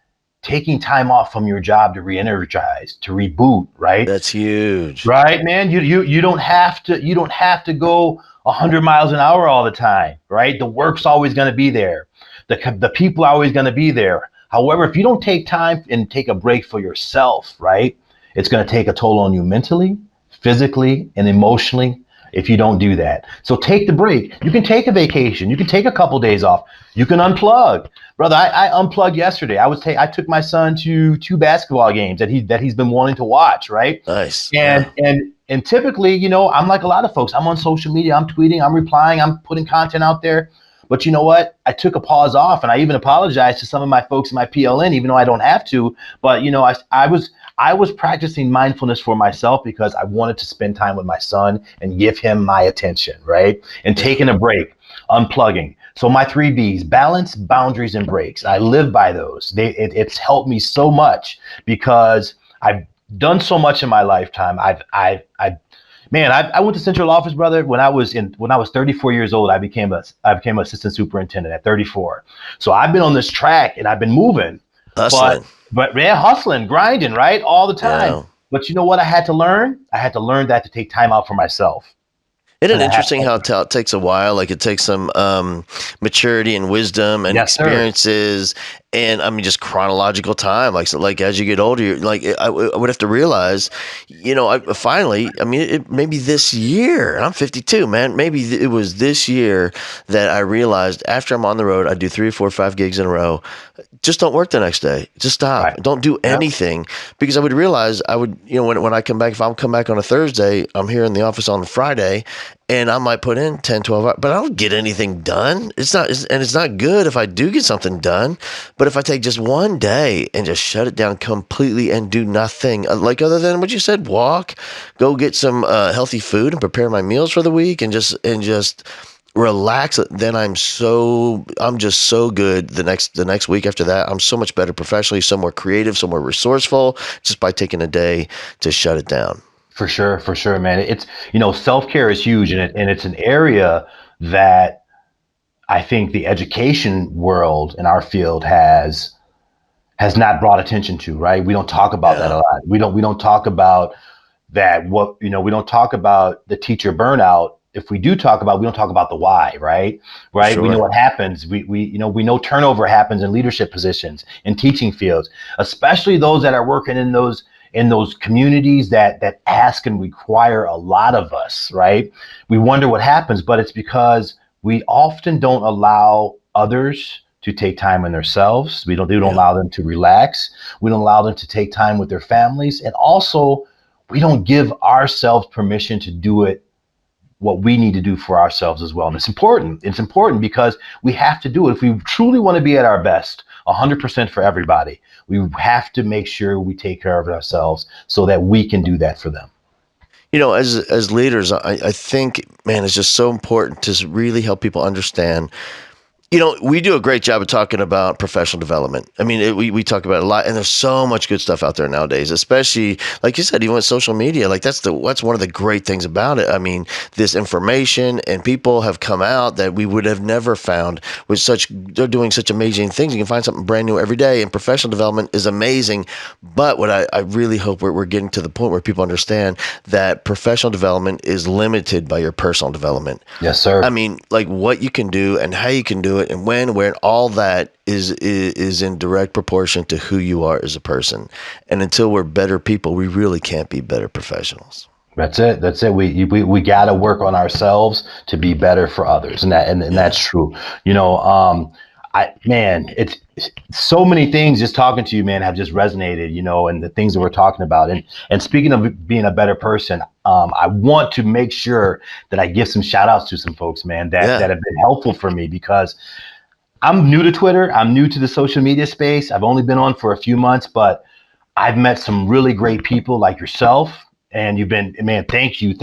taking time off from your job to re-energize, to reboot, right? That's huge. Right, man. You don't have to go 100 miles an hour all the time, right? The work's always going to be there. The people are always going to be there. However, if you don't take time and take a break for yourself, right, it's going to take a toll on you mentally, physically, and emotionally if you don't do that. So take the break. You can take a vacation. You can take a couple days off. You can unplug. Brother, I unplugged yesterday. I took my son to 2 basketball games that he's been wanting to watch, right? Nice. And typically, I'm like a lot of folks. I'm on social media. I'm tweeting. I'm replying. I'm putting content out there. But you know what? I took a pause off, and I even apologized to some of my folks in my PLN, even though I don't have to. But I was practicing mindfulness for myself because I wanted to spend time with my son and give him my attention, right? And taking a break, unplugging. So my 3 Bs: balance, boundaries, and breaks. I live by those. It's helped me so much because I've done so much in my lifetime. I went to central office, brother. When I was 34 years old, I became an assistant superintendent at 34. So I've been on this track and I've been moving, Hustling. but man, hustling, grinding, right, all the time. Yeah. But you know what? I had to learn. I had to learn that to take time out for myself. Isn't it And I had interesting how it takes a while? Like it takes some maturity and wisdom and Yes, sir. experiences, and I mean just chronological time. Like as you get older, I would have to realize, maybe this year. And I'm 52, man. Maybe it was this year that I realized after I'm on the road, I do 3, 4, 5 gigs in a row. Just don't work the next day. Just stop. Right. Don't do anything, because I would realize when I come back, if I'm come back on a Thursday, I'm here in the office on a Friday, and I might put in 10, 12 hours, but I don't get anything done. It's not good if I do get something done. But if I take just one day and just shut it down completely and do nothing, like other than what you said, walk, go get some healthy food and prepare my meals for the week, and just relax, then I'm just so good the next week after that. I'm so much better professionally, so more creative, so more resourceful, just by taking a day to shut it down. For sure, man. It's, self-care is huge, and it's an area that I think the education world in our field has not brought attention to, right? We don't talk about that a lot. We don't talk about that. We don't talk about the teacher burnout. If we do talk about, we don't talk about the why, right? Sure. We know what happens. We know turnover happens in leadership positions, in teaching fields, especially those that are working in those communities that ask and require a lot of us, right? We wonder what happens, but it's because we often don't allow others to take time on themselves. We don't allow them to relax. We don't allow them to take time with their families. And also, we don't give ourselves permission to do what we need to do for ourselves as well. And it's important. It's important because we have to do it. If we truly want to be at our best, 100% for everybody, we have to make sure we take care of ourselves so that we can do that for them. As leaders, I think, man, it's just so important to really help people understand. We do a great job of talking about professional development. I mean, we talk about it a lot, and there's so much good stuff out there nowadays, especially, like you said, even with social media. Like that's one of the great things about it. I mean, this information, and people have come out that we would have never found they're doing such amazing things. You can find something brand new every day, and professional development is amazing. But what I really hope we're getting to the point where people understand that professional development is limited by your personal development. Yes, sir. I mean, like what you can do and how you can do it, and when, where, all that is in direct proportion to who you are as a person. And until we're better people, we really can't be better professionals. That's it. We got to work on ourselves to be better for others, and that's true. It's so many things just talking to you, man, have just resonated, and the things that we're talking about. And speaking of being a better person, I want to make sure that I give some shout outs to some folks, man, that have been helpful for me, because I'm new to Twitter. I'm new to the social media space. I've only been on for a few months, but I've met some really great people like yourself. And you've been, man, thank you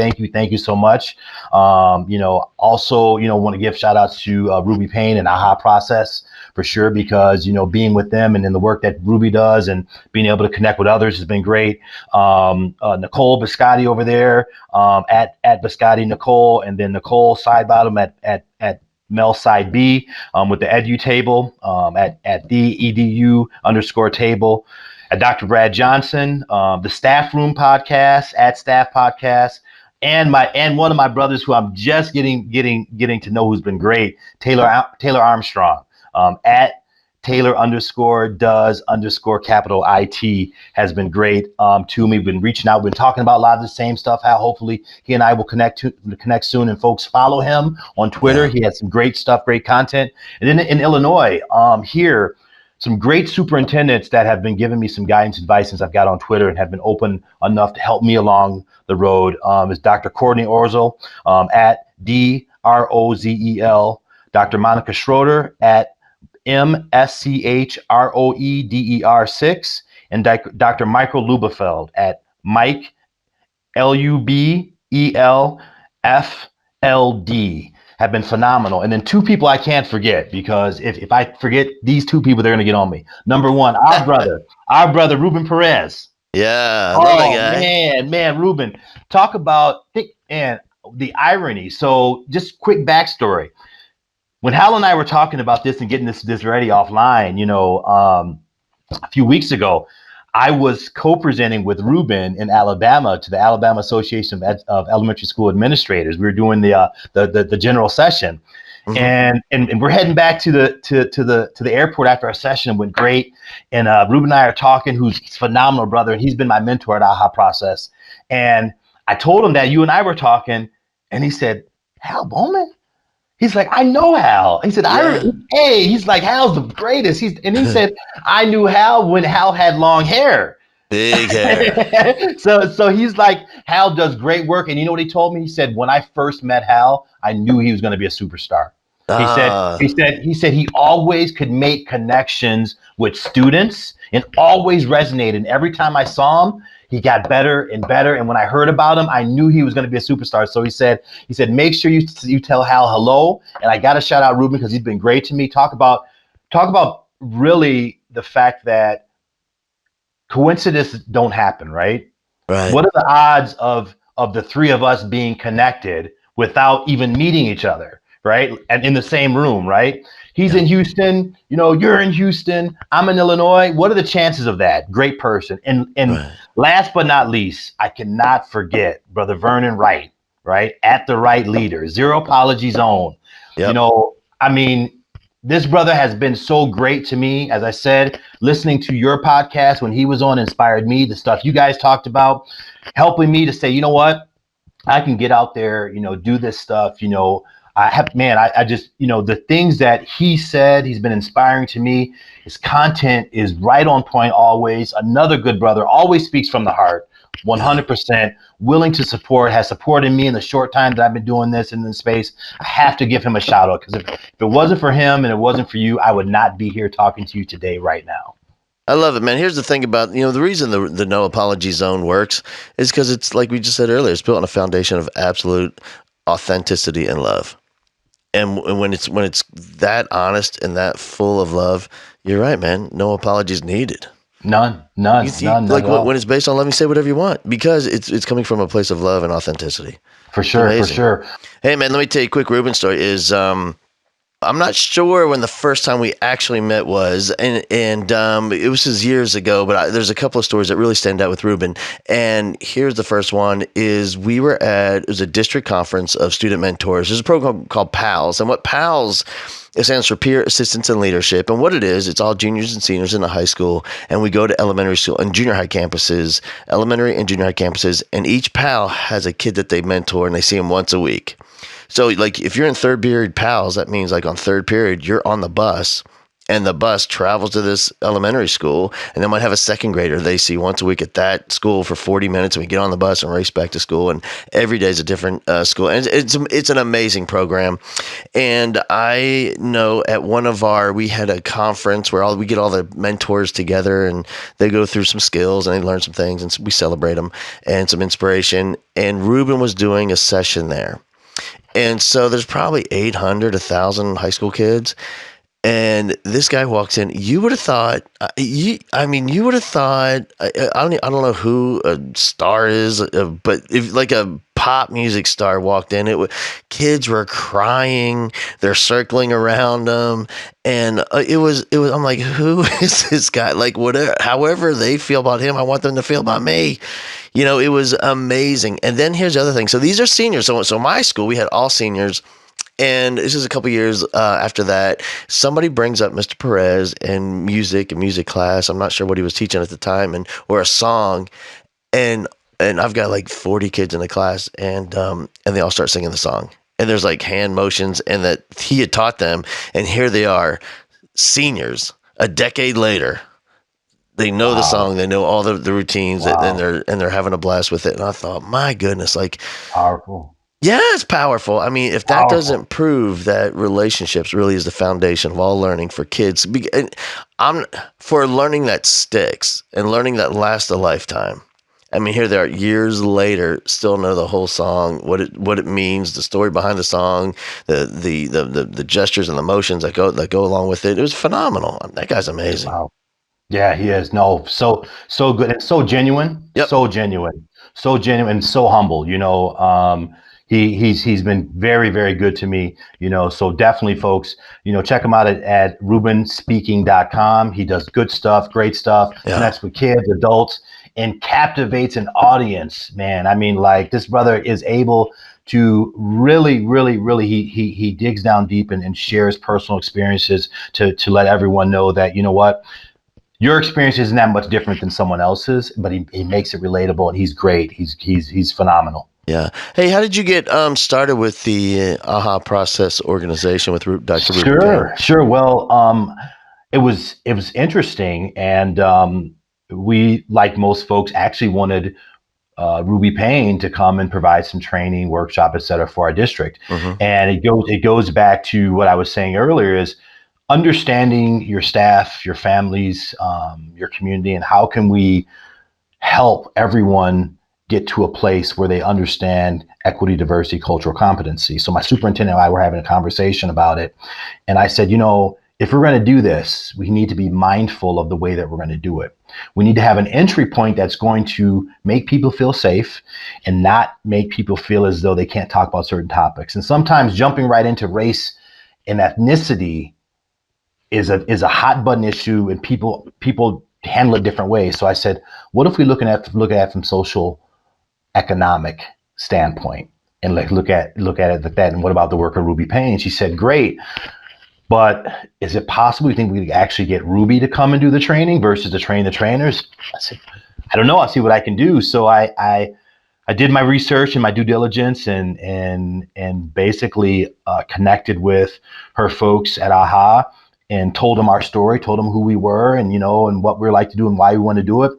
so much. Also, want to give shout outs to Ruby Payne and AHA Process for sure, because, being with them and in the work that Ruby does and being able to connect with others has been great. Nicole Biscotti over there at Biscotti Nicole, and then Nicole Sidebottom at Mel Side B with the Edu table at the edu_table. At Dr. Brad Johnson, the Staff Room podcast, at Staff Podcast, and one of my brothers who I'm just getting to know, who's been great, Taylor Armstrong, at Taylor_does_IT has been great to me. Been reaching out, been talking about a lot of the same stuff. How hopefully he and I will connect soon. And folks, follow him on Twitter. He has some great stuff, great content. And then in Illinois, here, some great superintendents that have been giving me some guidance, advice since I've got on Twitter and have been open enough to help me along the road is Dr. Courtney Orzel at DROZEL, Dr. Monica Schroeder at MSCHROEDER6, and Dr. Michael Lubefeld at Mike LUBELFLD have been phenomenal. And then two people I can't forget, because if I forget these two people, they're going to get on me. Number one, our brother, Ruben Perez. Yeah, I love that Oh, guy. man, Ruben. Talk about and the irony. So just quick backstory. When Hal and I were talking about this and getting this ready offline, a few weeks ago, I was co-presenting with Ruben in Alabama to the Alabama Association of Elementary School Administrators. We were doing the general session, Mm-hmm. and we're heading back to the airport after our session. It went great, and Ruben and I are talking. Who's a phenomenal brother, and he's been my mentor at AHA Process. And I told him that you and I were talking, and he said, "Hal Bowman." He's like, I know Hal. He said, Yeah. he's like, Hal's the greatest. He said, I knew Hal when Hal had long hair. Big hair. So he's like, Hal does great work. And you know what he told me? He said, when I first met Hal, I knew he was going to be a superstar. He said, he Ah, said, he said he always could make connections with students and always resonated. And every time I saw him, he got better and better. And when I heard about him, I knew he was going to be a superstar. So he said, make sure you tell Hal hello. And I got to shout out Ruben because he's been great to me. Talk about really the fact that coincidences don't happen, right? right. What are the odds of the three of us being connected without even meeting each other, right? And in the same room, right? He's Yeah. in Houston, you're in Houston, I'm in Illinois. What are the chances of that? Great person. And Right. last but not least, I cannot forget Brother Vernon Wright, right? At the Right Leader, Zero Apology Zone. Yep. I mean, this brother has been so great to me. As I said, listening to your podcast when he was on inspired me, the stuff you guys talked about, helping me to say, you know what, I can get out there, do this stuff. I just, the things that he said, he's been inspiring to me. His content is right on point always. Another good brother, always speaks from the heart, Yeah. 100% willing to support, has supported me in the short time that I've been doing this in this space. I have to give him a shout out, because if it wasn't for him and it wasn't for you, I would not be here talking to you today right now. I love it, man. Here's the thing about, the reason the no apology zone works is because it's like we just said earlier, it's built on a foundation of absolute authenticity and love. And when it's that honest and that full of love, you're right, man. No apologies needed. None, none Like at all. when it's based on let me say whatever you want, because it's coming from a place of love and authenticity. For It's sure, for amazing. sure. Hey, man, let me tell you a quick Ruben story. I'm not sure when the first time we actually met was, and it was just years ago. But there's a couple of stories that really stand out with Ruben. And here's the first one: is it was a district conference of student mentors. There's a program called PALS, and what PALS it stands for Peer Assistance and Leadership. And what it is, it's all juniors and seniors in the high school, and we go to elementary school and junior high campuses, elementary and junior high campuses, and each PAL has a kid that they mentor, and they see him once a week. So, like, if you're in third period PALS, that means, like, on third period, you're on the bus, and the bus travels to this elementary school, and they might have a second grader they see once a week at that school for 40 minutes, and we get on the bus and race back to school, and every day is a different school. And it's an amazing program. And I know at we had a conference where we get all the mentors together, and they go through some skills, and they learn some things, and we celebrate them, and some inspiration. And Ruben was doing a session there. And so there's probably 800, 1,000 high school kids. And this guy walks in. You would have thought, you would have thought, I don't know who a star is, but if like a pop music star walked in, kids were crying. They're circling around him. And it was, I'm like, who is this guy? Like, whatever, however they feel about him, I want them to feel about me. It was amazing. And then here's the other thing. So these are seniors. So my school, we had all seniors. And this is a couple years after that. Somebody brings up Mr. Perez and music class. I'm not sure what he was teaching at the time, or a song. And I've got like 40 kids in the class, and they all start singing the song. And there's like hand motions, and that he had taught them. And here they are, seniors, a decade later. They know the song, they know all the routines, Wow. and they're having a blast with it. And I thought, my goodness, like, Powerful. Yeah, it's powerful. I mean, if that Powerful. doesn't prove that relationships really is the foundation of all learning for kids, and I'm for learning that sticks and learning that lasts a lifetime. I mean, here they are years later, still know the whole song, what it means, the story behind the song, the gestures and the motions that go along with it. It was phenomenal. That guy's amazing. Wow. Yeah, he is. No, so good and so genuine, Yep. so genuine, so humble. He's been very, very good to me. So definitely, folks, check him out at rubenspeaking.com. He does good stuff, great stuff, Yeah. connects with kids, adults, and captivates an audience. Man, I mean, like this brother is able to really, really, really. He digs down deep and shares personal experiences to let everyone know that what your experience isn't that much different than someone else's, but he makes it relatable and he's great. He's phenomenal. Yeah. Hey, how did you get started with the AHA Process organization with Dr. Ruby Payne? Sure. Well, it was interesting, and we, like most folks, actually wanted Ruby Payne to come and provide some training, workshop, et cetera, for our district. Mm-hmm. And it goes back to what I was saying earlier: is understanding your staff, your families, your community, and how can we help everyone get to a place where they understand equity, diversity, cultural competency. So my superintendent and I were having a conversation about it. And I said, if we're going to do this, we need to be mindful of the way that we're going to do it. We need to have an entry point that's going to make people feel safe and not make people feel as though they can't talk about certain topics. And sometimes jumping right into race and ethnicity is a hot button issue, and people handle it different ways. So I said, what if we look at it from social economic standpoint and like look at it like that? And what about the work of Ruby Payne? She said, great, but is it possible you think we could actually get Ruby to come and do the training versus to train the trainers? I said, I don't know. I'll see what I can do. So I did my research and my due diligence and basically connected with her folks at AHA and told them our story, told them who we were and and what we like to do and why we want to do it,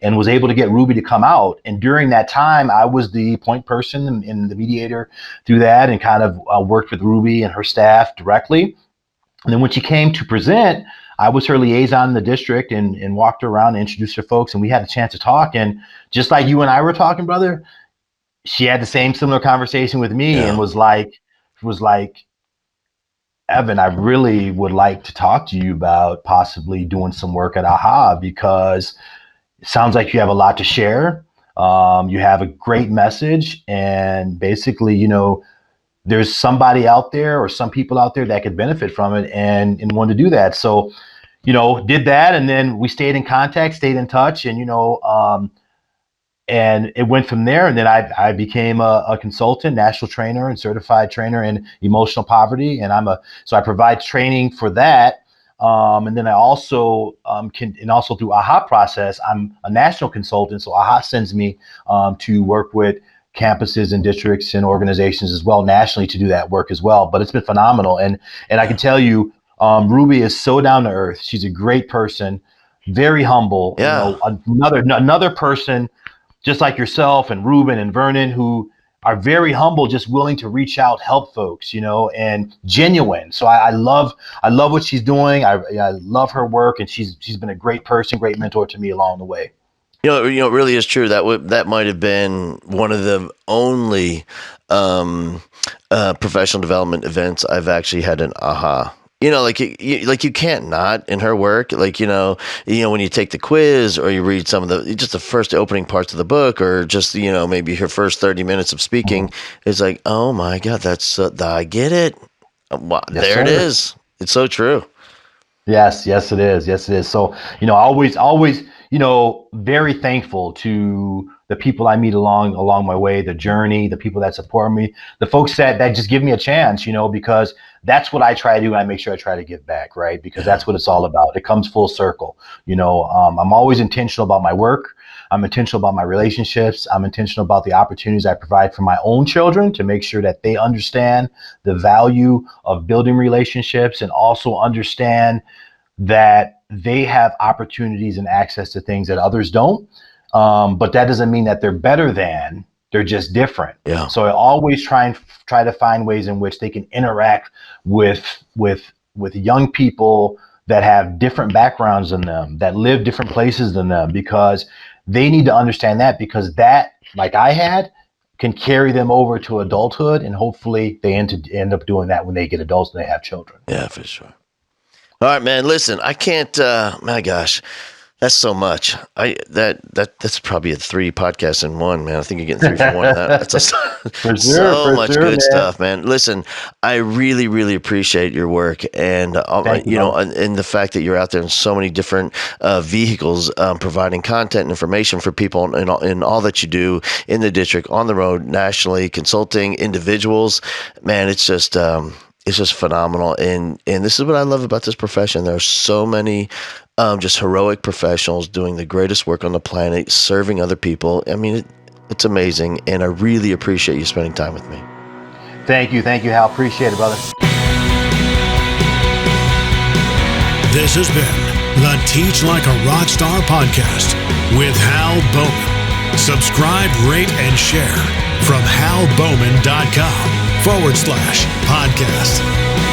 and was able to get Ruby to come out. And during that time, I was the point person and the mediator through that, and kind of worked with Ruby and her staff directly. And then when she came to present, I was her liaison in the district and walked her around and introduced her folks, and we had a chance to talk. And just like you and I were talking, brother, she had the same similar conversation with me and Yeah. was like, Evan, I really would like to talk to you about possibly doing some work at AHA because it sounds like you have a lot to share. You have a great message, and basically, there's somebody out there or some people out there that could benefit from it and want to do that. So, did that, and then we stayed in contact, stayed in touch, and it went from there. And then I became a consultant, national trainer, and certified trainer in emotional poverty. And so I provide training for that. And then I also and also through AHA process, I'm a national consultant. So AHA sends me to work with campuses and districts and organizations as well nationally to do that work as well. But it's been phenomenal. And I can tell you, Ruby is so down to earth. She's a great person, very humble. Yeah. Another person just like yourself and Ruben and Vernon, who are very humble, just willing to reach out, help folks, and genuine. So I love what she's doing. I love her work, and she's been a great person, great mentor to me along the way. It really is true. That might have been one of the only professional development events I've actually had an aha. Like you can't not in her work. Like when you take the quiz or you read some of just the first opening parts of the book, or just maybe her first 30 minutes of speaking, it's like, oh my God, that's I get it. Wow, Yes, there it sir. is. It's so true. Yes, it is. Yes, it is. So, always, very thankful to the people I meet along my way, the journey, the people that support me, the folks that just give me a chance, because that's what I try to do. And I make sure I try to give back, right? Because Yeah. that's what it's all about. It comes full circle. I'm always intentional about my work. I'm intentional about my relationships. I'm intentional about the opportunities I provide for my own children to make sure that they understand the value of building relationships and also understand that they have opportunities and access to things that others don't. But that doesn't mean that they're better than. They're just different. Yeah. So I always try to find ways in which they can interact with young people that have different backgrounds than them, that live different places than them, because they need to understand that, because that, like I had, can carry them over to adulthood, and hopefully they end up doing that when they get adults and they have children. Yeah, for sure. All right, man. Listen, I can't. My gosh, that's so much. That's probably 3 podcasts in one, man. I think you're getting 3 for 1 of that. That's so much good stuff, man. Listen, I really, really appreciate your work, and and the fact that you're out there in so many different vehicles, providing content and information for people in all that you do in the district, on the road, nationally, consulting individuals. Man, it's just phenomenal. And this is what I love about this profession. There are so many just heroic professionals doing the greatest work on the planet, serving other people. I mean, it's amazing. And I really appreciate you spending time with me. Thank you, Hal. Appreciate it, brother. This has been the Teach Like a Rockstar podcast with Hal Bowman. Subscribe, rate, and share from halbowman.com/podcast.